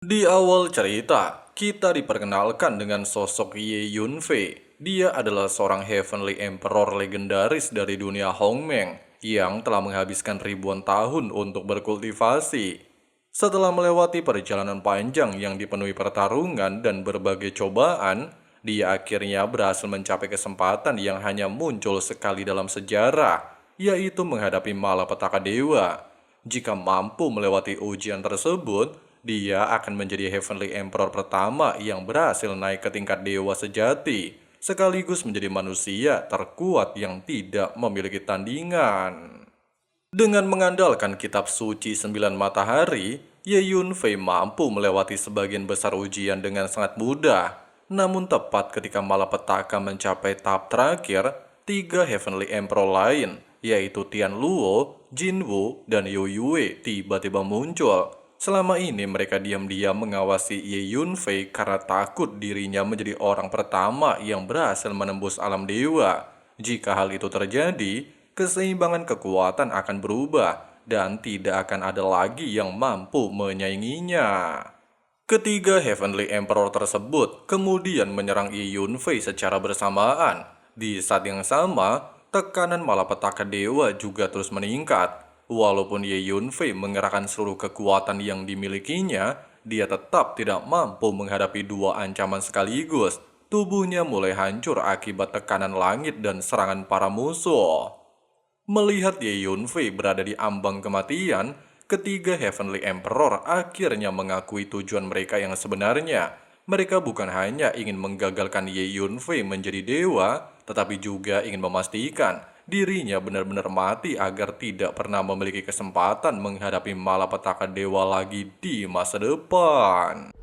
Di awal cerita, kita diperkenalkan dengan sosok Ye Yunfei. Dia adalah seorang Heavenly Emperor legendaris dari dunia Hongmeng yang telah menghabiskan ribuan tahun untuk berkultivasi. Setelah melewati perjalanan panjang yang dipenuhi pertarungan dan berbagai cobaan, dia akhirnya berhasil mencapai kesempatan yang hanya muncul sekali dalam sejarah, yaitu menghadapi malapetaka dewa. Jika mampu melewati ujian tersebut, dia akan menjadi Heavenly Emperor pertama yang berhasil naik ke tingkat dewa sejati, sekaligus menjadi manusia terkuat yang tidak memiliki tandingan. Dengan mengandalkan kitab suci Sembilan Matahari, Ye Yunfei mampu melewati sebagian besar ujian dengan sangat mudah. Namun tepat ketika malapetaka mencapai tahap terakhir, tiga Heavenly Emperor lain, yaitu Tian Luo, Jin Wu, dan Yu Yue tiba-tiba muncul. Selama ini mereka diam-diam mengawasi Ye Yunfei karena takut dirinya menjadi orang pertama yang berhasil menembus alam dewa. Jika hal itu terjadi, keseimbangan kekuatan akan berubah dan tidak akan ada lagi yang mampu menyainginya. Ketiga Heavenly Emperor tersebut kemudian menyerang Ye Yunfei secara bersamaan. Di saat yang sama, tekanan malapetaka dewa juga terus meningkat. Walaupun Ye Yunfei mengerahkan seluruh kekuatan yang dimilikinya, dia tetap tidak mampu menghadapi dua ancaman sekaligus. Tubuhnya mulai hancur akibat tekanan langit dan serangan para musuh. Melihat Ye Yunfei berada di ambang kematian, ketiga Heavenly Emperor akhirnya mengakui tujuan mereka yang sebenarnya. Mereka bukan hanya ingin menggagalkan Ye Yunfei menjadi dewa, tetapi juga ingin memastikan dirinya benar-benar mati agar tidak pernah memiliki kesempatan menghadapi malapetaka dewa lagi di masa depan.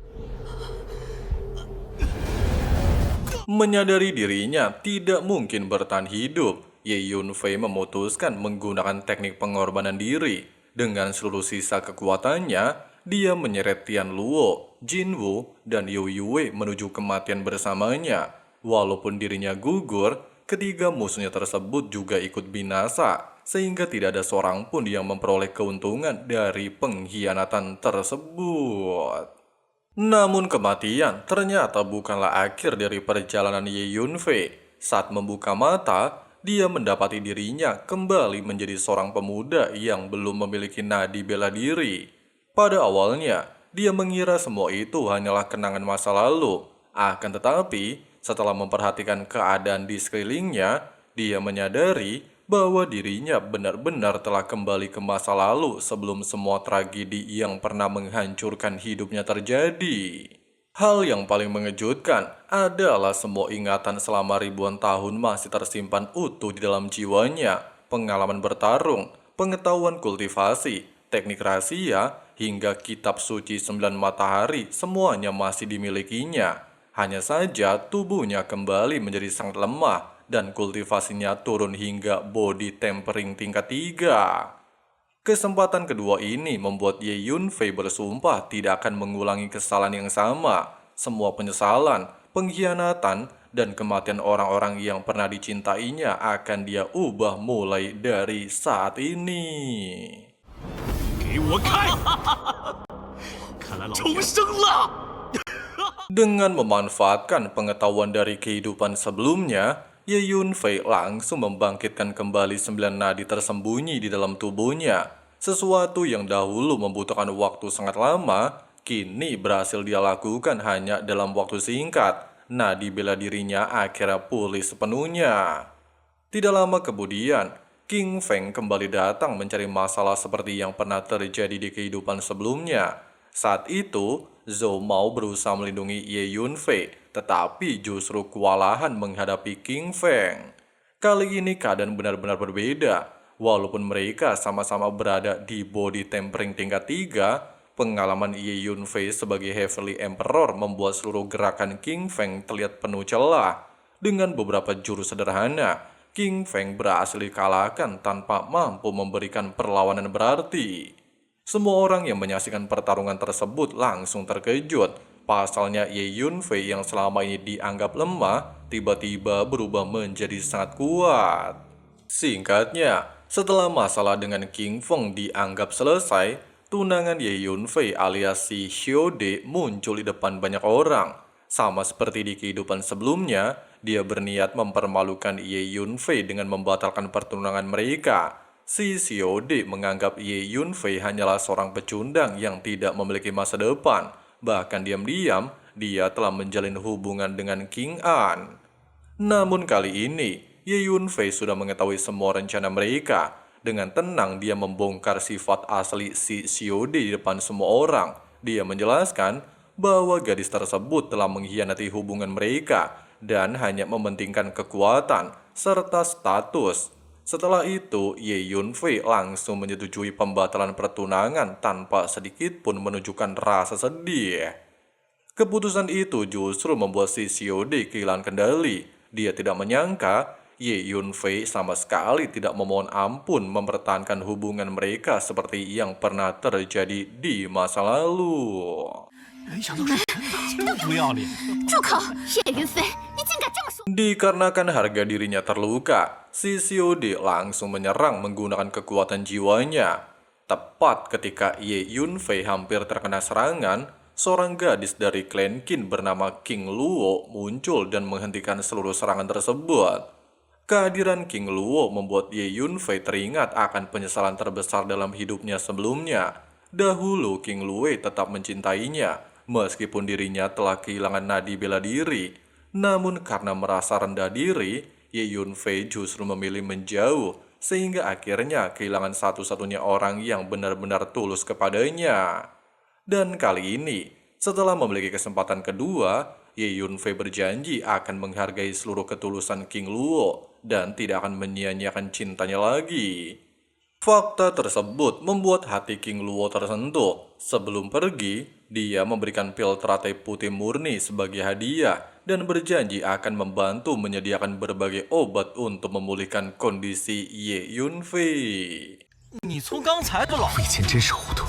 Menyadari dirinya tidak mungkin bertahan hidup, Ye Yunfei memutuskan menggunakan teknik pengorbanan diri. Dengan seluruh sisa kekuatannya, dia menyeret Tian Luo, Jin Wu, dan Yu Yue menuju kematian bersamanya. Walaupun dirinya gugur, ketiga musuhnya tersebut juga ikut binasa, sehingga tidak ada seorang pun yang memperoleh keuntungan dari pengkhianatan tersebut. Namun kematian ternyata bukanlah akhir dari perjalanan Ye Yunfei. Saat membuka mata, dia mendapati dirinya kembali menjadi seorang pemuda yang belum memiliki nadi bela diri. Pada awalnya, dia mengira semua itu hanyalah kenangan masa lalu. Akan tetapi, setelah memperhatikan keadaan di sekelilingnya, dia menyadari bahwa dirinya benar-benar telah kembali ke masa lalu sebelum semua tragedi yang pernah menghancurkan hidupnya terjadi. Hal yang paling mengejutkan adalah semua ingatan selama ribuan tahun masih tersimpan utuh di dalam jiwanya. Pengalaman bertarung, pengetahuan kultivasi, teknik rahasia, hingga kitab suci Sembilan Matahari semuanya masih dimilikinya. Hanya saja tubuhnya kembali menjadi sangat lemah dan kultivasinya turun hingga body tempering tingkat 3. Kesempatan kedua ini membuat Ye Yunfei bersumpah tidak akan mengulangi kesalahan yang sama. Semua penyesalan, pengkhianatan, dan kematian orang-orang yang pernah dicintainya akan dia ubah mulai dari saat ini. 给我开！看来老重生了。Dengan memanfaatkan pengetahuan dari kehidupan sebelumnya, Ye Yunfei langsung membangkitkan kembali 9 nadi tersembunyi di dalam tubuhnya. Sesuatu yang dahulu membutuhkan waktu sangat lama, kini berhasil dia lakukan hanya dalam waktu singkat. Nadi bela dirinya akhirnya pulih sepenuhnya. Tidak lama kemudian, King Feng kembali datang mencari masalah seperti yang pernah terjadi di kehidupan sebelumnya. Saat itu, Zhou Mao berusaha melindungi Ye Yunfei, tetapi justru kewalahan menghadapi King Feng. Kali ini keadaan benar-benar berbeda. Walaupun mereka sama-sama berada di body tempering tingkat 3, pengalaman Ye Yunfei sebagai Heavenly Emperor membuat seluruh gerakan King Feng terlihat penuh celah. Dengan beberapa jurus sederhana, King Feng berhasil dikalahkan tanpa mampu memberikan perlawanan berarti. Semua orang yang menyaksikan pertarungan tersebut langsung terkejut. Pasalnya Ye Yunfei yang selama ini dianggap lemah, tiba-tiba berubah menjadi sangat kuat. Singkatnya, setelah masalah dengan King Feng dianggap selesai, tunangan Ye Yunfei alias si Xiode muncul di depan banyak orang. Sama seperti di kehidupan sebelumnya, dia berniat mempermalukan Ye Yunfei dengan membatalkan pertunangan mereka. Si Xiode menganggap Ye Yunfei hanyalah seorang pecundang yang tidak memiliki masa depan. Bahkan diam-diam, dia telah menjalin hubungan dengan King An. Namun kali ini, Ye Yunfei sudah mengetahui semua rencana mereka. Dengan tenang, dia membongkar sifat asli si Xiode di depan semua orang. Dia menjelaskan bahwa gadis tersebut telah mengkhianati hubungan mereka dan hanya mementingkan kekuatan serta status. Setelah itu, Ye Yunfei langsung menyetujui pembatalan pertunangan tanpa sedikit pun menunjukkan rasa sedih. Keputusan itu justru membuat si Xiode kehilangan kendali. Dia tidak menyangka Ye Yunfei sama sekali tidak memohon ampun mempertahankan hubungan mereka seperti yang pernah terjadi di masa lalu. 没想到是真的不要脸。住口！叶云飞，你竟敢这么说！ Dikarenakan harga dirinya terluka, si Xiode langsung menyerang menggunakan kekuatan jiwanya. Tepat ketika Ye Yunfei hampir terkena serangan, seorang gadis dari klan Qin bernama King Luo muncul dan menghentikan seluruh serangan tersebut. Kehadiran King Luo membuat Ye Yunfei teringat akan penyesalan terbesar dalam hidupnya sebelumnya. Dahulu King Luo tetap mencintainya, meskipun dirinya telah kehilangan nadi bela diri. Namun karena merasa rendah diri, Ye Yunfei justru memilih menjauh, sehingga akhirnya kehilangan satu-satunya orang yang benar-benar tulus kepadanya. Dan kali ini, setelah memiliki kesempatan kedua, Ye Yunfei berjanji akan menghargai seluruh ketulusan King Luo dan tidak akan menyia-nyiakan cintanya lagi. Fakta tersebut membuat hati King Luo tersentuh. Sebelum pergi, dia memberikan pil teratai putih murni sebagai hadiah dan berjanji akan membantu menyediakan berbagai obat untuk memulihkan kondisi Ye Yunfei. 你从刚才的老，我以前真是糊涂。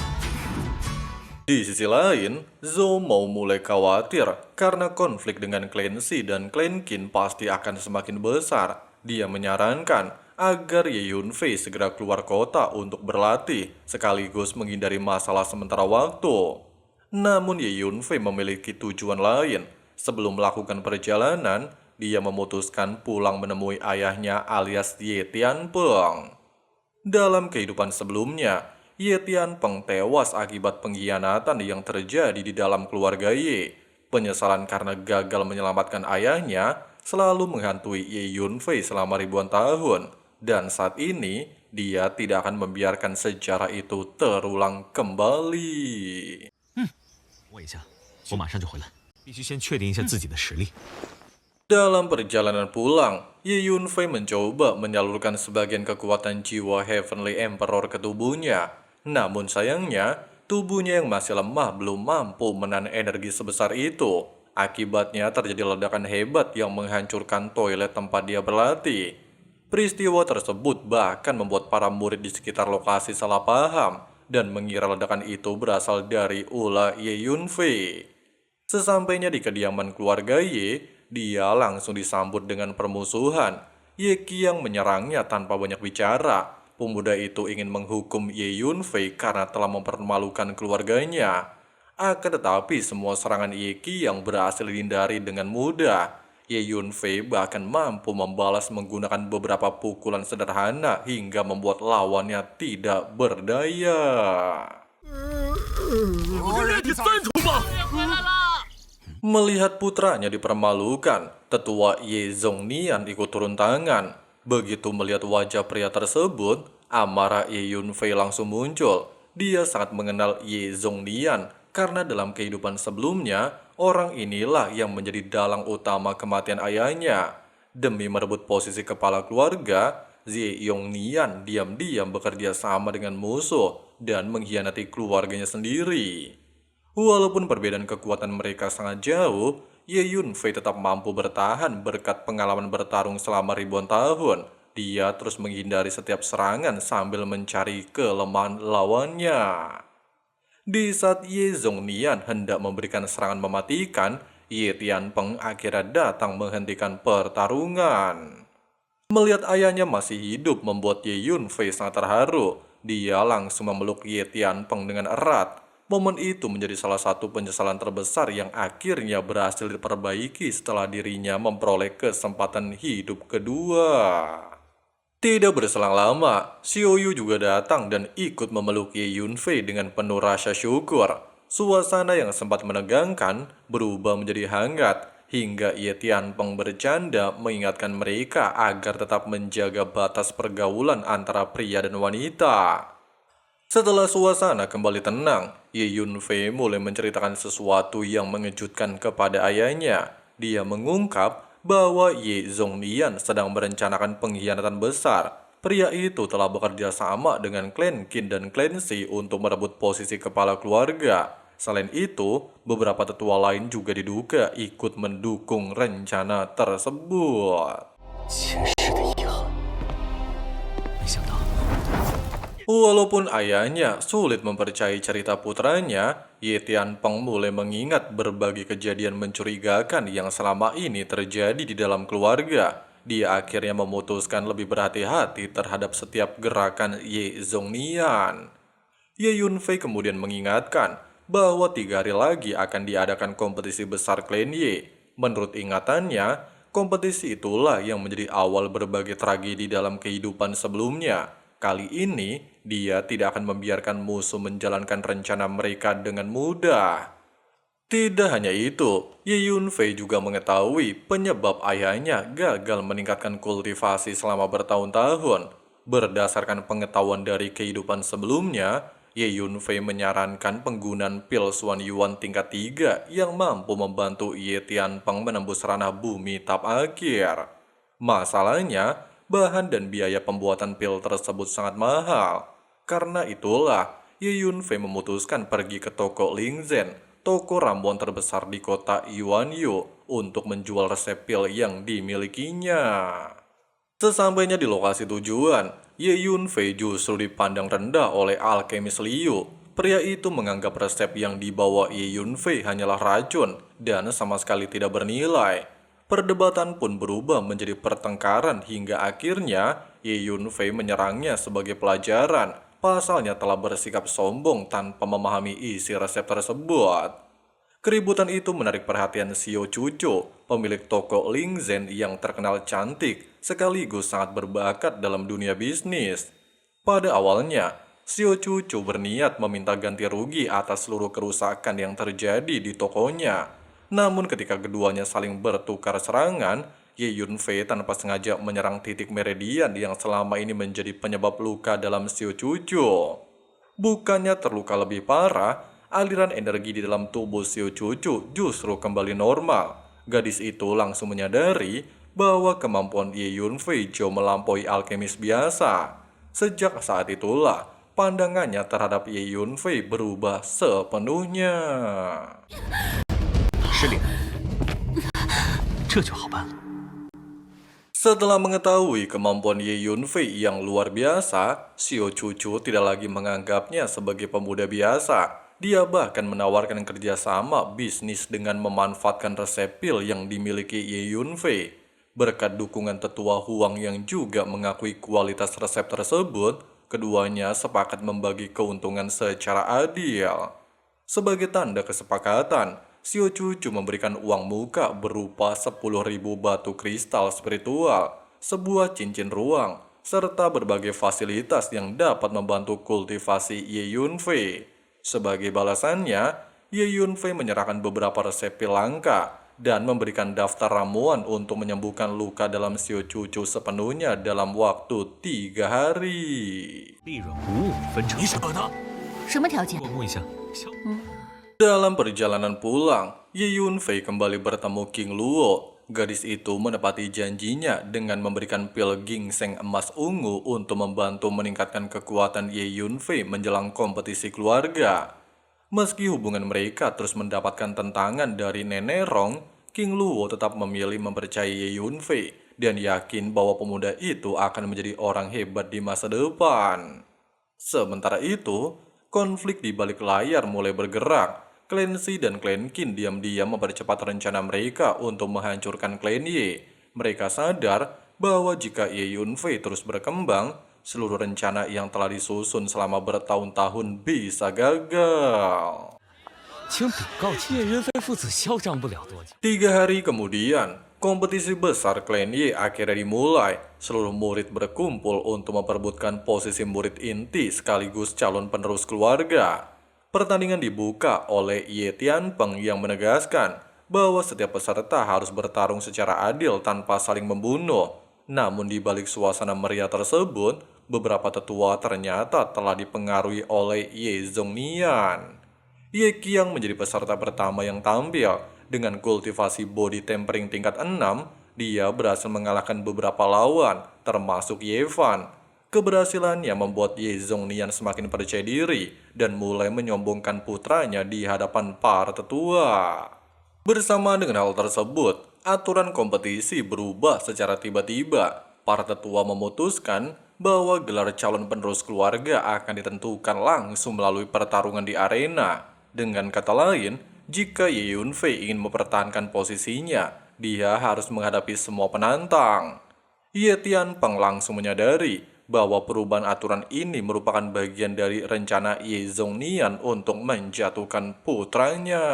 Di sisi lain, Zhou Mou mulai khawatir karena konflik dengan klan Xi dan klan Qin pasti akan semakin besar. Dia menyarankan agar Ye Yunfei segera keluar kota untuk berlatih, sekaligus menghindari masalah sementara waktu. Namun Ye Yunfei memiliki tujuan lain. Sebelum melakukan perjalanan, dia memutuskan pulang menemui ayahnya alias Ye Tianpeng. Dalam kehidupan sebelumnya, Ye Tianpeng tewas akibat pengkhianatan yang terjadi di dalam keluarga Ye. Penyesalan karena gagal menyelamatkan ayahnya selalu menghantui Ye Yunfei selama ribuan tahun. Dan saat ini, dia tidak akan membiarkan sejarah itu terulang kembali. 我一下，我马上就回来，必须先确定一下自己的实力。 Dalam perjalanan pulang, Ye Yunfei mencoba menyalurkan sebagian kekuatan jiwa Heavenly Emperor ke tubuhnya. Namun sayangnya, tubuhnya yang masih lemah belum mampu menahan energi sebesar itu. Akibatnya terjadi ledakan hebat yang menghancurkan toilet tempat dia berlatih. Peristiwa tersebut bahkan membuat para murid di sekitar lokasi salah paham dan mengira ledakan itu berasal dari ulah Ye Yunfei. Sesampainya di kediaman keluarga Ye, dia langsung disambut dengan permusuhan. Ye Qiang menyerangnya tanpa banyak bicara. Pemuda itu ingin menghukum Ye Yunfei karena telah mempermalukan keluarganya. Akan tetapi semua serangan Ye Qiang berhasil dihindari dengan mudah. Ye Yunfei bahkan mampu membalas menggunakan beberapa pukulan sederhana hingga membuat lawannya tidak berdaya. 第三重吧。 Melihat putranya dipermalukan, tetua Ye Zhongnian ikut turun tangan. Begitu melihat wajah pria tersebut, amarah Ye Yunfei langsung muncul. Dia sangat mengenal Ye Zhongnian karena dalam kehidupan sebelumnya, orang inilah yang menjadi dalang utama kematian ayahnya. Demi merebut posisi kepala keluarga, Ye Yongnian diam-diam bekerja sama dengan musuh dan mengkhianati keluarganya sendiri. Walaupun perbedaan kekuatan mereka sangat jauh, Ye Yunfei tetap mampu bertahan berkat pengalaman bertarung selama ribuan tahun. Dia terus menghindari setiap serangan sambil mencari kelemahan lawannya. Di saat Ye Zhongnian hendak memberikan serangan mematikan, Ye Tianpeng akhirnya datang menghentikan pertarungan. Melihat ayahnya masih hidup membuat Ye Yunfei sangat terharu. dia langsung memeluk Ye Tianpeng dengan erat. Momen itu menjadi salah satu penyesalan terbesar yang akhirnya berhasil diperbaiki setelah dirinya memperoleh kesempatan hidup kedua. Tidak berselang lama, Xiao Yu juga datang dan ikut memeluk Ye Yunfei dengan penuh rasa syukur. Suasana yang sempat menegangkan berubah menjadi hangat, hingga Ye Tianpeng bercanda mengingatkan mereka agar tetap menjaga batas pergaulan antara pria dan wanita. Setelah suasana kembali tenang, Ye Yunfei mulai menceritakan sesuatu yang mengejutkan kepada ayahnya. Dia mengungkap bahwa Ye Zhongnian sedang merencanakan pengkhianatan besar. Pria itu telah bekerja sama dengan klan Qin dan klan Shi untuk merebut posisi kepala keluarga. Selain itu, beberapa tetua lain juga diduga ikut mendukung rencana tersebut. Walaupun ayahnya sulit mempercayai cerita putranya, Ye Tianpeng mulai mengingat berbagai kejadian mencurigakan yang selama ini terjadi di dalam keluarga. Dia akhirnya memutuskan lebih berhati-hati terhadap setiap gerakan Ye Zhongnian. Ye Yunfei kemudian mengingatkan bahwa 3 hari lagi akan diadakan kompetisi besar klan Ye. Menurut ingatannya, kompetisi itulah yang menjadi awal berbagai tragedi dalam kehidupan sebelumnya. Kali ini, dia tidak akan membiarkan musuh menjalankan rencana mereka dengan mudah. Tidak hanya itu, Ye Yunfei juga mengetahui penyebab ayahnya gagal meningkatkan kultivasi selama bertahun-tahun. Berdasarkan pengetahuan dari kehidupan sebelumnya, Ye Yunfei menyarankan penggunaan pil Xuan Yuan tingkat 3 yang mampu membantu Ye Tianpeng menembus ranah bumi tahap akhir. Masalahnya, bahan dan biaya pembuatan pil tersebut sangat mahal. Karena itulah, Ye Yunfei memutuskan pergi ke toko Lingzhen, toko ramuan terbesar di kota Yuanyu, untuk menjual resep pil yang dimilikinya. Sesampainya di lokasi tujuan, Ye Yunfei justru dipandang rendah oleh alkemis Liu. Pria itu menganggap resep yang dibawa Ye Yunfei hanyalah racun dan sama sekali tidak bernilai. Perdebatan pun berubah menjadi pertengkaran hingga akhirnya Ye Yunfei menyerangnya sebagai pelajaran. Pasalnya telah bersikap sombong tanpa memahami isi resep tersebut. Keributan itu menarik perhatian Xiao Cucu, pemilik toko Lingzhen yang terkenal cantik sekaligus sangat berbakat dalam dunia bisnis. Pada awalnya, Xiao Cucu berniat meminta ganti rugi atas seluruh kerusakan yang terjadi di tokonya. Namun ketika keduanya saling bertukar serangan, Ye Yunfei tanpa sengaja menyerang titik meridian yang selama ini menjadi penyebab luka dalam Xiao Cucu. Bukannya terluka lebih parah, aliran energi di dalam tubuh Xiao Cucu justru kembali normal. Gadis itu langsung menyadari bahwa kemampuan Ye Yunfei jauh melampaui alkemis biasa. Sejak saat itulah, pandangannya terhadap Ye Yunfei berubah sepenuhnya. 失灵，这就好办了。 Setelah mengetahui kemampuan Ye Yunfei yang luar biasa, Xiao Cucu tidak lagi menganggapnya sebagai pemuda biasa. Dia bahkan menawarkan kerjasama bisnis dengan memanfaatkan resep pil yang dimiliki Ye Yunfei. Berkat dukungan tetua Huang yang juga mengakui kualitas resep tersebut, keduanya sepakat membagi keuntungan secara adil. Sebagai tanda kesepakatan, Xiao Cucu memberikan uang muka berupa 10.000 batu kristal spiritual, sebuah cincin ruang, serta berbagai fasilitas yang dapat membantu kultivasi Ye Yunfei. Sebagai balasannya, Ye Yunfei menyerahkan beberapa resep pil langka dan memberikan daftar ramuan untuk menyembuhkan luka dalam Xiao Cucu sepenuhnya dalam waktu 3 hari. 利润55分成。你舍得？什么条件？我问一下，小 Dalam perjalanan pulang, Ye Yunfei kembali bertemu King Luo. Gadis itu menepati janjinya dengan memberikan pil ginseng emas ungu untuk membantu meningkatkan kekuatan Ye Yunfei menjelang kompetisi keluarga. Meski hubungan mereka terus mendapatkan tentangan dari Nenek Rong, King Luo tetap memilih mempercayai Ye Yunfei dan yakin bahwa pemuda itu akan menjadi orang hebat di masa depan. Sementara itu, konflik di balik layar mulai bergerak. Klan Shi dan klan Qin diam-diam mempercepat rencana mereka untuk menghancurkan klan Ye. Mereka sadar bahwa jika Ye Yunfei terus berkembang, seluruh rencana yang telah disusun selama bertahun-tahun bisa gagal. 请禀告叶云飞父子嚣张不了多久。 3 hari kemudian, kompetisi besar Klan Ye akhirnya dimulai. Seluruh murid berkumpul untuk memperebutkan posisi murid inti sekaligus calon penerus keluarga. Pertandingan dibuka oleh Ye Tianpeng yang menegaskan bahwa setiap peserta harus bertarung secara adil tanpa saling membunuh. Namun di balik suasana meriah tersebut, beberapa tetua ternyata telah dipengaruhi oleh Ye Zhongnian. Ye Qiang menjadi peserta pertama yang tampil. Dengan kultivasi body tempering tingkat 6, dia berhasil mengalahkan beberapa lawan, termasuk Ye Fan. Keberhasilannya membuat Ye Zhongnian semakin percaya diri dan mulai menyombongkan putranya di hadapan para tetua. Bersama dengan hal tersebut, aturan kompetisi berubah secara tiba-tiba. Para tetua memutuskan bahwa gelar calon penerus keluarga akan ditentukan langsung melalui pertarungan di arena. Dengan kata lain, jika Ye Yunfei ingin mempertahankan posisinya, dia harus menghadapi semua penantang. Ye Tianpeng langsung menyadari bahwa perubahan aturan ini merupakan bagian dari rencana Ye Zhongnian untuk menjatuhkan putranya.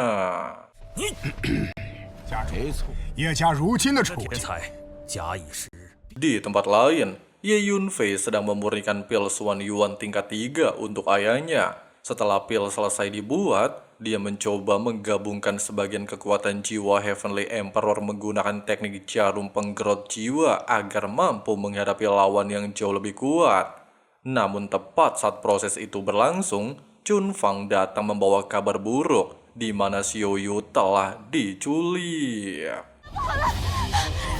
叶家如今的处 天 境， 才假以时日， Di tempat lain, Ye Yunfei sedang memurnikan pil Suan Yuan tingkat 3 untuk ayahnya. Setelah pil selesai dibuat, dia mencoba menggabungkan sebagian kekuatan jiwa Heavenly Emperor menggunakan teknik jarum penggerot jiwa agar mampu menghadapi lawan yang jauh lebih kuat. Namun tepat saat proses itu berlangsung, Chun Fang datang membawa kabar buruk di mana Xiao Yu telah diculik.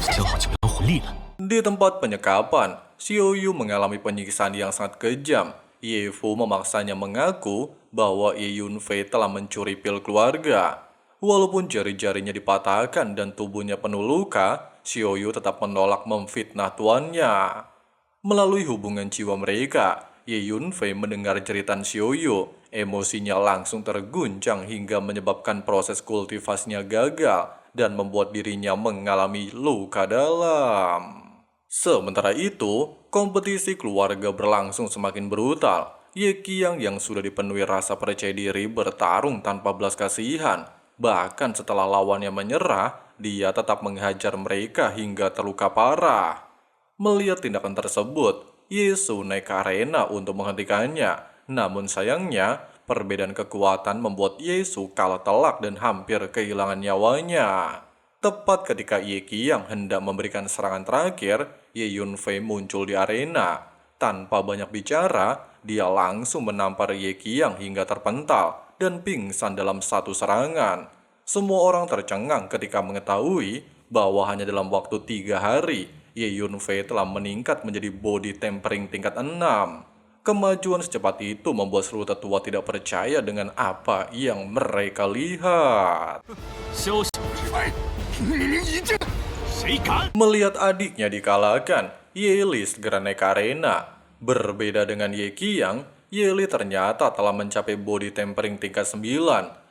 消耗九阳魂力了。 Di tempat penyekapan, Xiao Yu mengalami penyiksaan yang sangat kejam. Ye Fu memaksanya mengaku bahwa Ye Yunfei telah mencuri pil keluarga. Walaupun jari-jarinya dipatahkan dan tubuhnya penuh luka, Xiao Yu tetap menolak memfitnah tuannya. Melalui hubungan jiwa mereka, Ye Yunfei mendengar jeritan Xiao Yu. Emosinya langsung terguncang hingga menyebabkan proses kultivasinya gagal dan membuat dirinya mengalami luka dalam. Sementara itu, kompetisi keluarga berlangsung semakin brutal. Ye Qiang yang sudah dipenuhi rasa percaya diri bertarung tanpa belas kasihan. Bahkan setelah lawannya menyerah, dia tetap menghajar mereka hingga terluka parah. Melihat tindakan tersebut, Ye Su naik ke arena untuk menghentikannya. Namun sayangnya, perbedaan kekuatan membuat Ye Su kalah telak dan hampir kehilangan nyawanya. Tepat ketika Ye Qiang hendak memberikan serangan terakhir, Ye Yunfei muncul di arena. Tanpa banyak bicara, dia langsung menampar Ye Qiang hingga terpental dan pingsan dalam satu serangan. Semua orang tercengang ketika mengetahui bahwa hanya dalam waktu 3 hari, Ye Yunfei telah meningkat menjadi body tempering tingkat 6. Kemajuan secepat itu membuat seluruh tetua tidak percaya dengan apa yang mereka lihat. 消息之外，命令一阵，谁敢？ Melihat adiknya dikalahkan, Ye Li segera naik ke arena. Berbeda dengan Ye Qiang, Ye Li ternyata telah mencapai body tempering tingkat 9.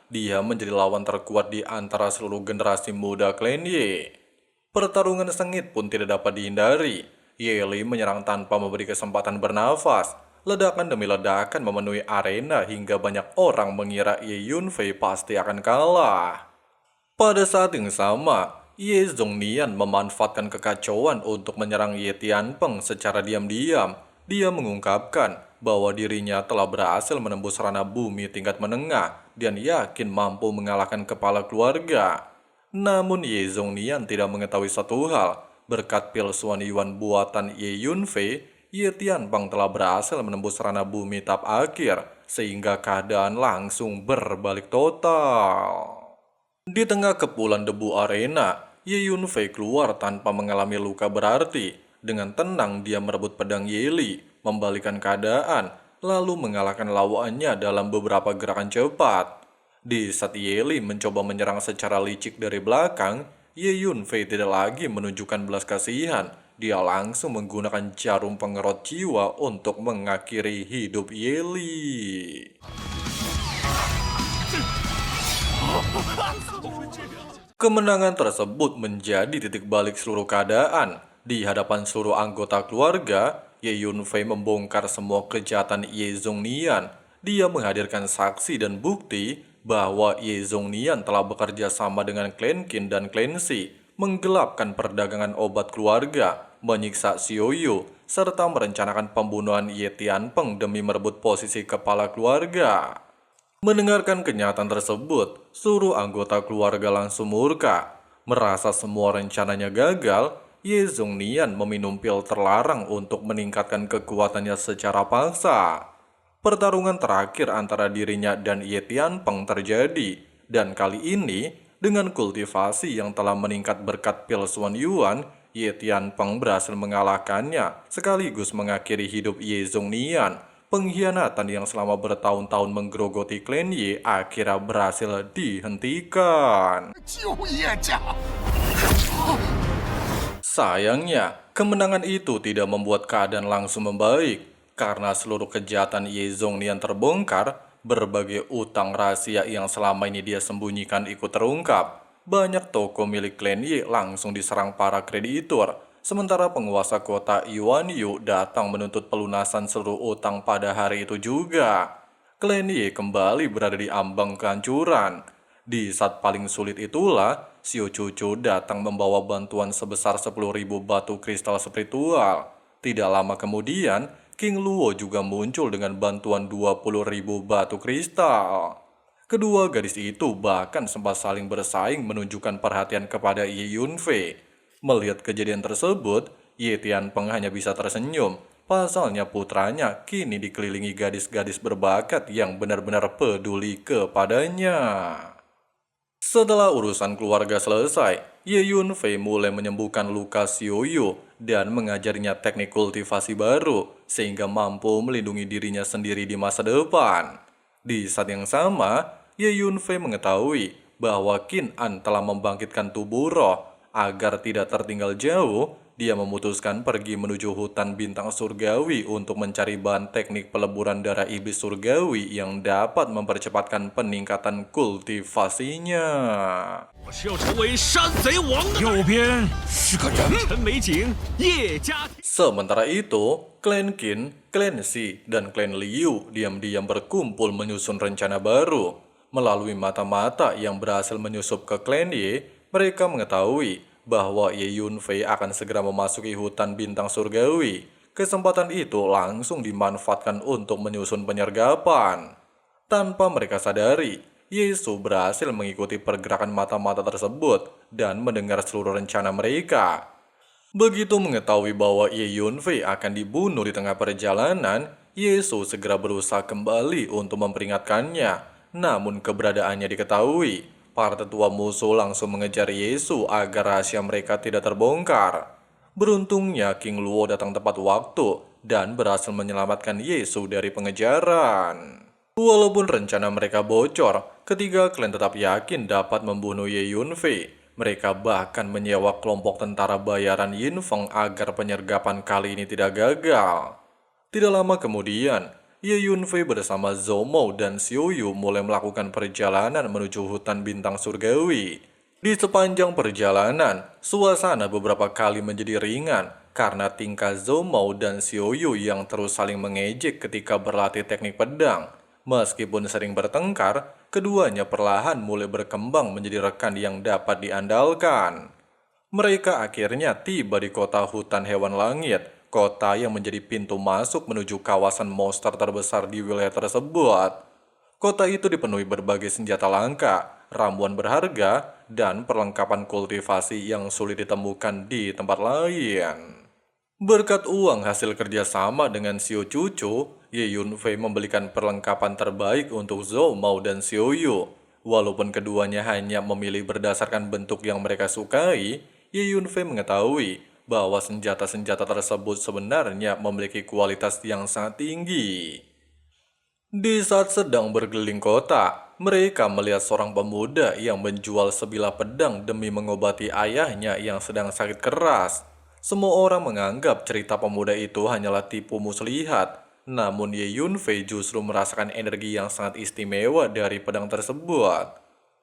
Dia menjadi lawan terkuat di antara seluruh generasi muda Klan Ye. Pertarungan sengit pun tidak dapat dihindari. Ye Li menyerang tanpa memberi kesempatan bernafas. Ledakan demi ledakan memenuhi arena hingga banyak orang mengira Ye Yunfei pasti akan kalah. Pada saat yang sama, Ye Zhongnian memanfaatkan kekacauan untuk menyerang Ye Tianpeng secara diam-diam. Dia mengungkapkan bahwa dirinya telah berhasil menembus ranah bumi tingkat menengah dan yakin mampu mengalahkan kepala keluarga. Namun Ye Zhongnian tidak mengetahui satu hal. Berkat pil Suan Yuan buatan Ye Yunfei, Ye Tianpeng telah berhasil menembus ranah bumi tahap akhir, sehingga keadaan langsung berbalik total. Di tengah kepulan debu arena, Ye Yunfei keluar tanpa mengalami luka berarti. Dengan tenang dia merebut pedang Ye Li, membalikan keadaan, lalu mengalahkan lawannya dalam beberapa gerakan cepat. Di saat Ye Li mencoba menyerang secara licik dari belakang, Ye Yunfei tidak lagi menunjukkan belas kasihan. Dia langsung menggunakan jarum pengerot jiwa untuk mengakhiri hidup Ye Li. Kemenangan tersebut menjadi titik balik seluruh keadaan. Di hadapan seluruh anggota keluarga, Ye Yunfei membongkar semua kejahatan Ye Zhongnian. Dia menghadirkan saksi dan bukti bahwa Ye Zhongnian telah bekerja sama dengan klan Qin dan klan Shi, menggelapkan perdagangan obat keluarga, menyiksa Xiaoyu, serta merencanakan pembunuhan Ye Tianpeng demi merebut posisi kepala keluarga. Mendengarkan kenyataan tersebut, seluruh anggota keluarga langsung murka. Merasa semua rencananya gagal, Ye Zhongnian meminum pil terlarang untuk meningkatkan kekuatannya secara paksa. Pertarungan terakhir antara dirinya dan Ye Tianpeng terjadi, dan kali ini dengan kultivasi yang telah meningkat berkat pil Xuan Yuan, Ye Tianpeng berhasil mengalahkannya sekaligus mengakhiri hidup Ye Zhongnian. Pengkhianatan yang selama bertahun-tahun menggerogoti klan Ye akhirnya berhasil dihentikan. 救叶家！ Sayangnya, kemenangan itu tidak membuat keadaan langsung membaik. Karena seluruh kejahatan Ye Zhongnian terbongkar, berbagai utang rahasia yang selama ini dia sembunyikan ikut terungkap. Banyak toko milik klan Ye langsung diserang para kreditur. Sementara penguasa kota Yuanyu datang menuntut pelunasan seluruh utang pada hari itu juga. Klan Ye kembali berada di ambang kehancuran. Di saat paling sulit itulah, Xiao Cucu datang membawa bantuan sebesar 10.000 batu kristal spiritual. Tidak lama kemudian, King Luo juga muncul dengan bantuan 20.000 batu kristal. Kedua gadis itu bahkan sempat saling bersaing menunjukkan perhatian kepada Ye Yunfei. Melihat kejadian tersebut, Ye Tianpeng hanya bisa tersenyum. Pasalnya putranya kini dikelilingi gadis-gadis berbakat yang benar-benar peduli kepadanya. Setelah urusan keluarga selesai, Ye Yunfei mulai menyembuhkan luka Xiaoyu dan mengajarinya teknik kultivasi baru sehingga mampu melindungi dirinya sendiri di masa depan. Di saat yang sama, Ye Yunfei mengetahui bahwa Qin An telah membangkitkan tubuh roh. Agar tidak tertinggal jauh, dia memutuskan pergi menuju hutan bintang surgawi untuk mencari bahan teknik peleburan darah iblis surgawi yang dapat mempercepatkan peningkatan kultivasinya. 我是要成为山贼王的。 右边是个人， 陈美景，叶家。 Sementara itu, klan Qin, klan Shi, dan klan Liu diam-diam berkumpul menyusun rencana baru. Melalui mata-mata yang berhasil menyusup ke klan Ye, mereka mengetahui bahwa Ye Yunfei akan segera memasuki hutan bintang surgawi. Kesempatan itu langsung dimanfaatkan untuk menyusun penyergapan. Tanpa mereka sadari, Ye Su berhasil mengikuti pergerakan mata-mata tersebut dan mendengar seluruh rencana mereka. Begitu mengetahui bahwa Ye Yunfei akan dibunuh di tengah perjalanan, Ye Su segera berusaha kembali untuk memperingatkannya. Namun keberadaannya diketahui. Para tetua musuh langsung mengejar Ye Su agar rahasia mereka tidak terbongkar. Beruntungnya King Luo datang tepat waktu dan berhasil menyelamatkan Ye Su dari pengejaran. Walaupun rencana mereka bocor, ketiga klan tetap yakin dapat membunuh Ye Yunfei. Mereka bahkan menyewa kelompok tentara bayaran Yin Feng agar penyergapan kali ini tidak gagal. Tidak lama kemudian, Ye Yunfei bersama Zhou Mo dan Xiaoyu mulai melakukan perjalanan menuju hutan bintang surgawi. Di sepanjang perjalanan, suasana beberapa kali menjadi ringan karena tingkah Zhou Mo dan Xiaoyu yang terus saling mengejek ketika berlatih teknik pedang. Meskipun sering bertengkar, keduanya perlahan mulai berkembang menjadi rekan yang dapat diandalkan. Mereka akhirnya tiba di kota hutan hewan langit, kota yang menjadi pintu masuk menuju kawasan monster terbesar di wilayah tersebut. Kota itu dipenuhi berbagai senjata langka, ramuan berharga, dan perlengkapan kultivasi yang sulit ditemukan di tempat lain. Berkat uang hasil kerjasama dengan Xiao Cucu, Ye Yunfei membelikan perlengkapan terbaik untuk Zhou Mo dan Xiaoyu. Walaupun keduanya hanya memilih berdasarkan bentuk yang mereka sukai, Ye Yunfei mengetahui bahwa senjata-senjata tersebut sebenarnya memiliki kualitas yang sangat tinggi. Di saat sedang berkeliling kota, mereka melihat seorang pemuda yang menjual sebilah pedang demi mengobati ayahnya yang sedang sakit keras. Semua orang menganggap cerita pemuda itu hanyalah tipu muslihat, namun Ye Yunfei justru merasakan energi yang sangat istimewa dari pedang tersebut.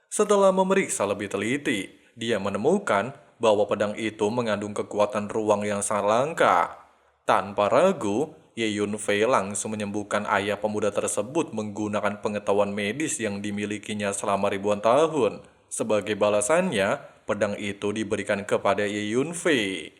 Setelah memeriksa lebih teliti, dia menemukan bahwa pedang itu mengandung kekuatan ruang yang sangat langka. Tanpa ragu, Ye Yunfei langsung menyembuhkan ayah pemuda tersebut menggunakan pengetahuan medis yang dimilikinya selama ribuan tahun. Sebagai balasannya, pedang itu diberikan kepada Ye Yunfei.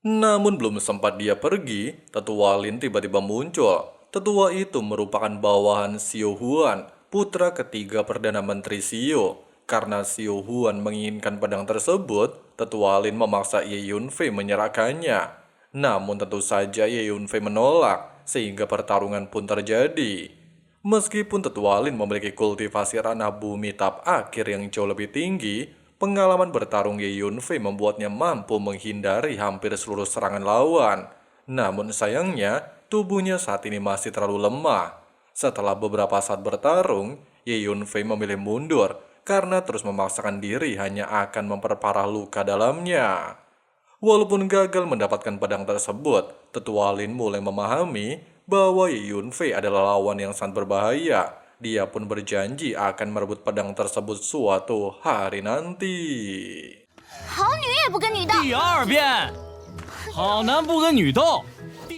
Namun belum sempat dia pergi, Tetua Lin tiba-tiba muncul. Tetua itu merupakan bawahan Xiao Huan, putra ketiga Perdana Menteri Xiao. Karena Xiao Huan menginginkan pedang tersebut, Tetua Lin memaksa Ye Yunfei menyerahkannya. Namun tentu saja Ye Yunfei menolak, sehingga pertarungan pun terjadi. Meskipun Tetua Lin memiliki kultivasi ranah bumi tahap akhir yang jauh lebih tinggi, pengalaman bertarung Ye Yunfei membuatnya mampu menghindari hampir seluruh serangan lawan. Namun sayangnya, tubuhnya saat ini masih terlalu lemah. Setelah beberapa saat bertarung, Ye Yunfei memilih mundur karena terus memaksakan diri hanya akan memperparah luka dalamnya. Walaupun gagal mendapatkan pedang tersebut, Tetua Lin mulai memahami bahwa Ye Yunfei adalah lawan yang sangat berbahaya. Dia pun berjanji akan merebut pedang tersebut suatu hari nanti. 好女也不跟你斗。第二遍，好男不跟女斗。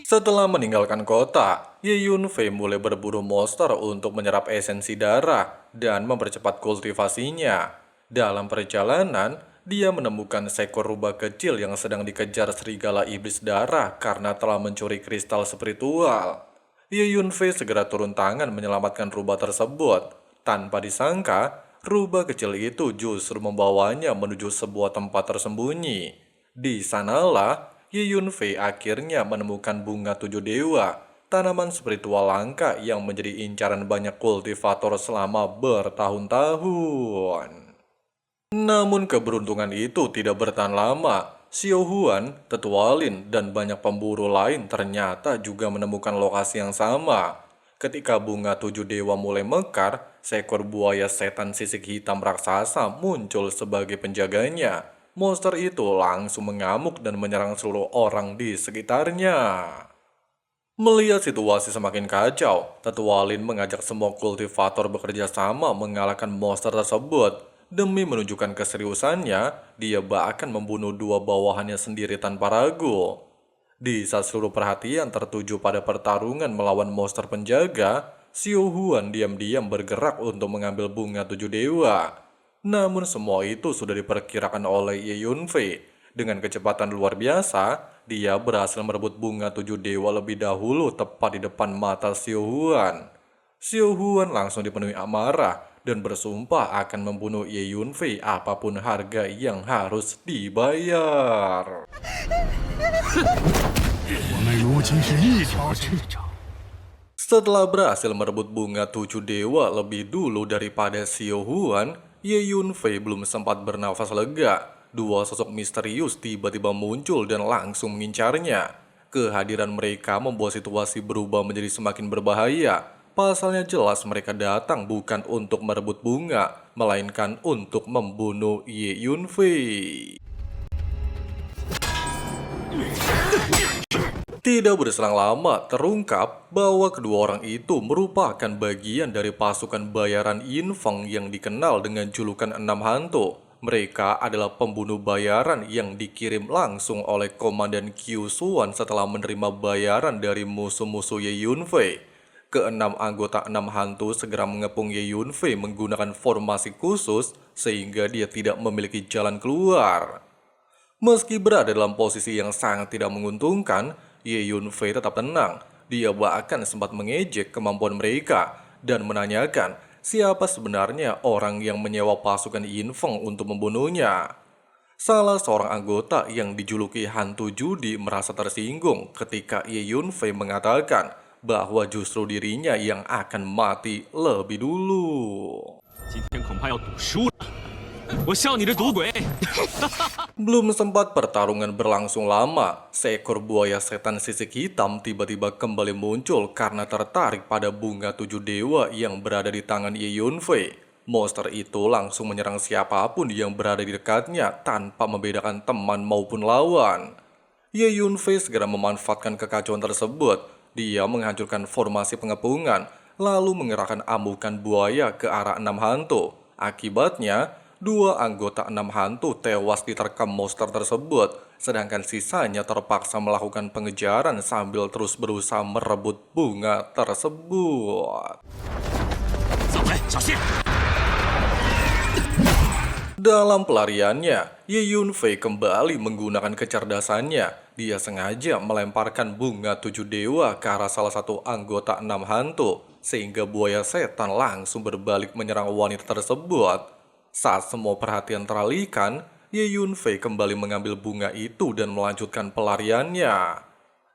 Setelah meninggalkan kota, Ye Yunfei mulai berburu monster untuk menyerap esensi darah dan mempercepat kultivasinya. Dalam perjalanan, dia menemukan seekor rubah kecil yang sedang dikejar serigala iblis darah karena telah mencuri kristal spiritual. Ye Yunfei segera turun tangan menyelamatkan rubah tersebut. Tanpa disangka, rubah kecil itu justru membawanya menuju sebuah tempat tersembunyi. Di sanalah, Ye Yunfei akhirnya menemukan bunga tujuh dewa, tanaman spiritual langka yang menjadi incaran banyak kultivator selama bertahun-tahun. Namun keberuntungan itu tidak bertahan lama. Xiao Huan, Tetua Lin, dan banyak pemburu lain ternyata juga menemukan lokasi yang sama. Ketika bunga tujuh dewa mulai mekar, seekor buaya setan sisik hitam raksasa muncul sebagai penjaganya. Monster itu langsung mengamuk dan menyerang seluruh orang di sekitarnya. Melihat situasi semakin kacau, Tetua Lin mengajak semua kultivator bekerja sama mengalahkan monster tersebut. Demi menunjukkan keseriusannya, dia bahkan membunuh dua bawahannya sendiri tanpa ragu. Di saat seluruh perhatian tertuju pada pertarungan melawan monster penjaga, Xiao Huan diam-diam bergerak untuk mengambil bunga tujuh dewa. Namun semua itu sudah diperkirakan oleh Ye Yunfei. Dengan kecepatan luar biasa, dia berhasil merebut bunga tujuh dewa lebih dahulu tepat di depan mata Xiao Huan. Xiao Huan langsung dipenuhi amarah dan bersumpah akan membunuh Ye Yunfei apapun harga yang harus dibayar. 我们如今是一条之长。 Setelah berhasil merebut bunga tujuh dewa lebih dulu daripada Xiao Huan, Ye Yunfei belum sempat bernafas lega. Dua sosok misterius tiba-tiba muncul dan langsung mengincarnya. Kehadiran mereka membuat situasi berubah menjadi semakin berbahaya. Pasalnya jelas mereka datang bukan untuk merebut bunga, melainkan untuk membunuh Ye Yunfei. Tidak berselang lama, terungkap bahwa kedua orang itu merupakan bagian dari pasukan bayaran Yin Feng yang dikenal dengan julukan Enam Hantu. Mereka adalah pembunuh bayaran yang dikirim langsung oleh Komandan Qiu Xuan setelah menerima bayaran dari musuh-musuh Ye Yunfei. Keenam anggota Enam Hantu segera mengepung Ye Yunfei menggunakan formasi khusus sehingga dia tidak memiliki jalan keluar. Meski berada dalam posisi yang sangat tidak menguntungkan, Ye Yunfei tetap tenang. Dia bahkan sempat mengejek kemampuan mereka dan menanyakan siapa sebenarnya orang yang menyewa pasukan Yin Feng untuk membunuhnya. Salah seorang anggota yang dijuluki hantu judi merasa tersinggung ketika Ye Yunfei mengatakan bahwa justru dirinya yang akan mati lebih dulu. 今天恐怕要赌输了。我笑你这赌鬼！ Belum sempat pertarungan berlangsung lama, seekor buaya setan sisik hitam tiba-tiba kembali muncul karena tertarik pada bunga tujuh dewa yang berada di tangan Ye Yunfei. Monster itu langsung menyerang siapapun yang berada di dekatnya tanpa membedakan teman maupun lawan. Ye Yunfei segera memanfaatkan kekacauan tersebut. Dia menghancurkan formasi pengepungan, lalu mengerahkan amukan buaya ke arah Enam Hantu. Akibatnya, Dua anggota 6 hantu tewas diterkam monster tersebut, sedangkan sisanya terpaksa melakukan pengejaran sambil terus berusaha merebut bunga tersebut. 走开，小心！ Dalam pelariannya, Ye Yunfei kembali menggunakan kecerdasannya. Dia sengaja melemparkan bunga 7 dewa ke arah salah satu anggota 6 hantu, sehingga buaya setan langsung berbalik menyerang wanita tersebut. Saat semua perhatian teralihkan, Ye Yunfei kembali mengambil bunga itu dan melanjutkan pelariannya.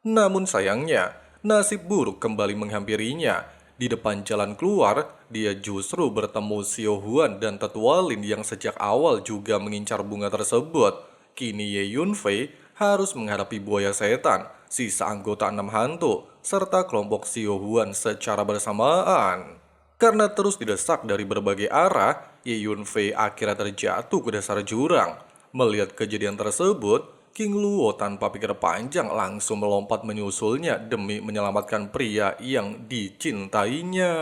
Namun sayangnya, nasib buruk kembali menghampirinya. Di depan jalan keluar, dia justru bertemu Xiao Huan dan Tetua Lin yang sejak awal juga mengincar bunga tersebut. Kini Ye Yunfei harus menghadapi buaya setan, sisa anggota 6 hantu, serta kelompok Xiao Huan secara bersamaan. Karena terus didesak dari berbagai arah, Ye Yunfei akhirnya terjatuh ke dasar jurang. Melihat kejadian tersebut, King Luo tanpa pikir panjang langsung melompat menyusulnya demi menyelamatkan pria yang dicintainya.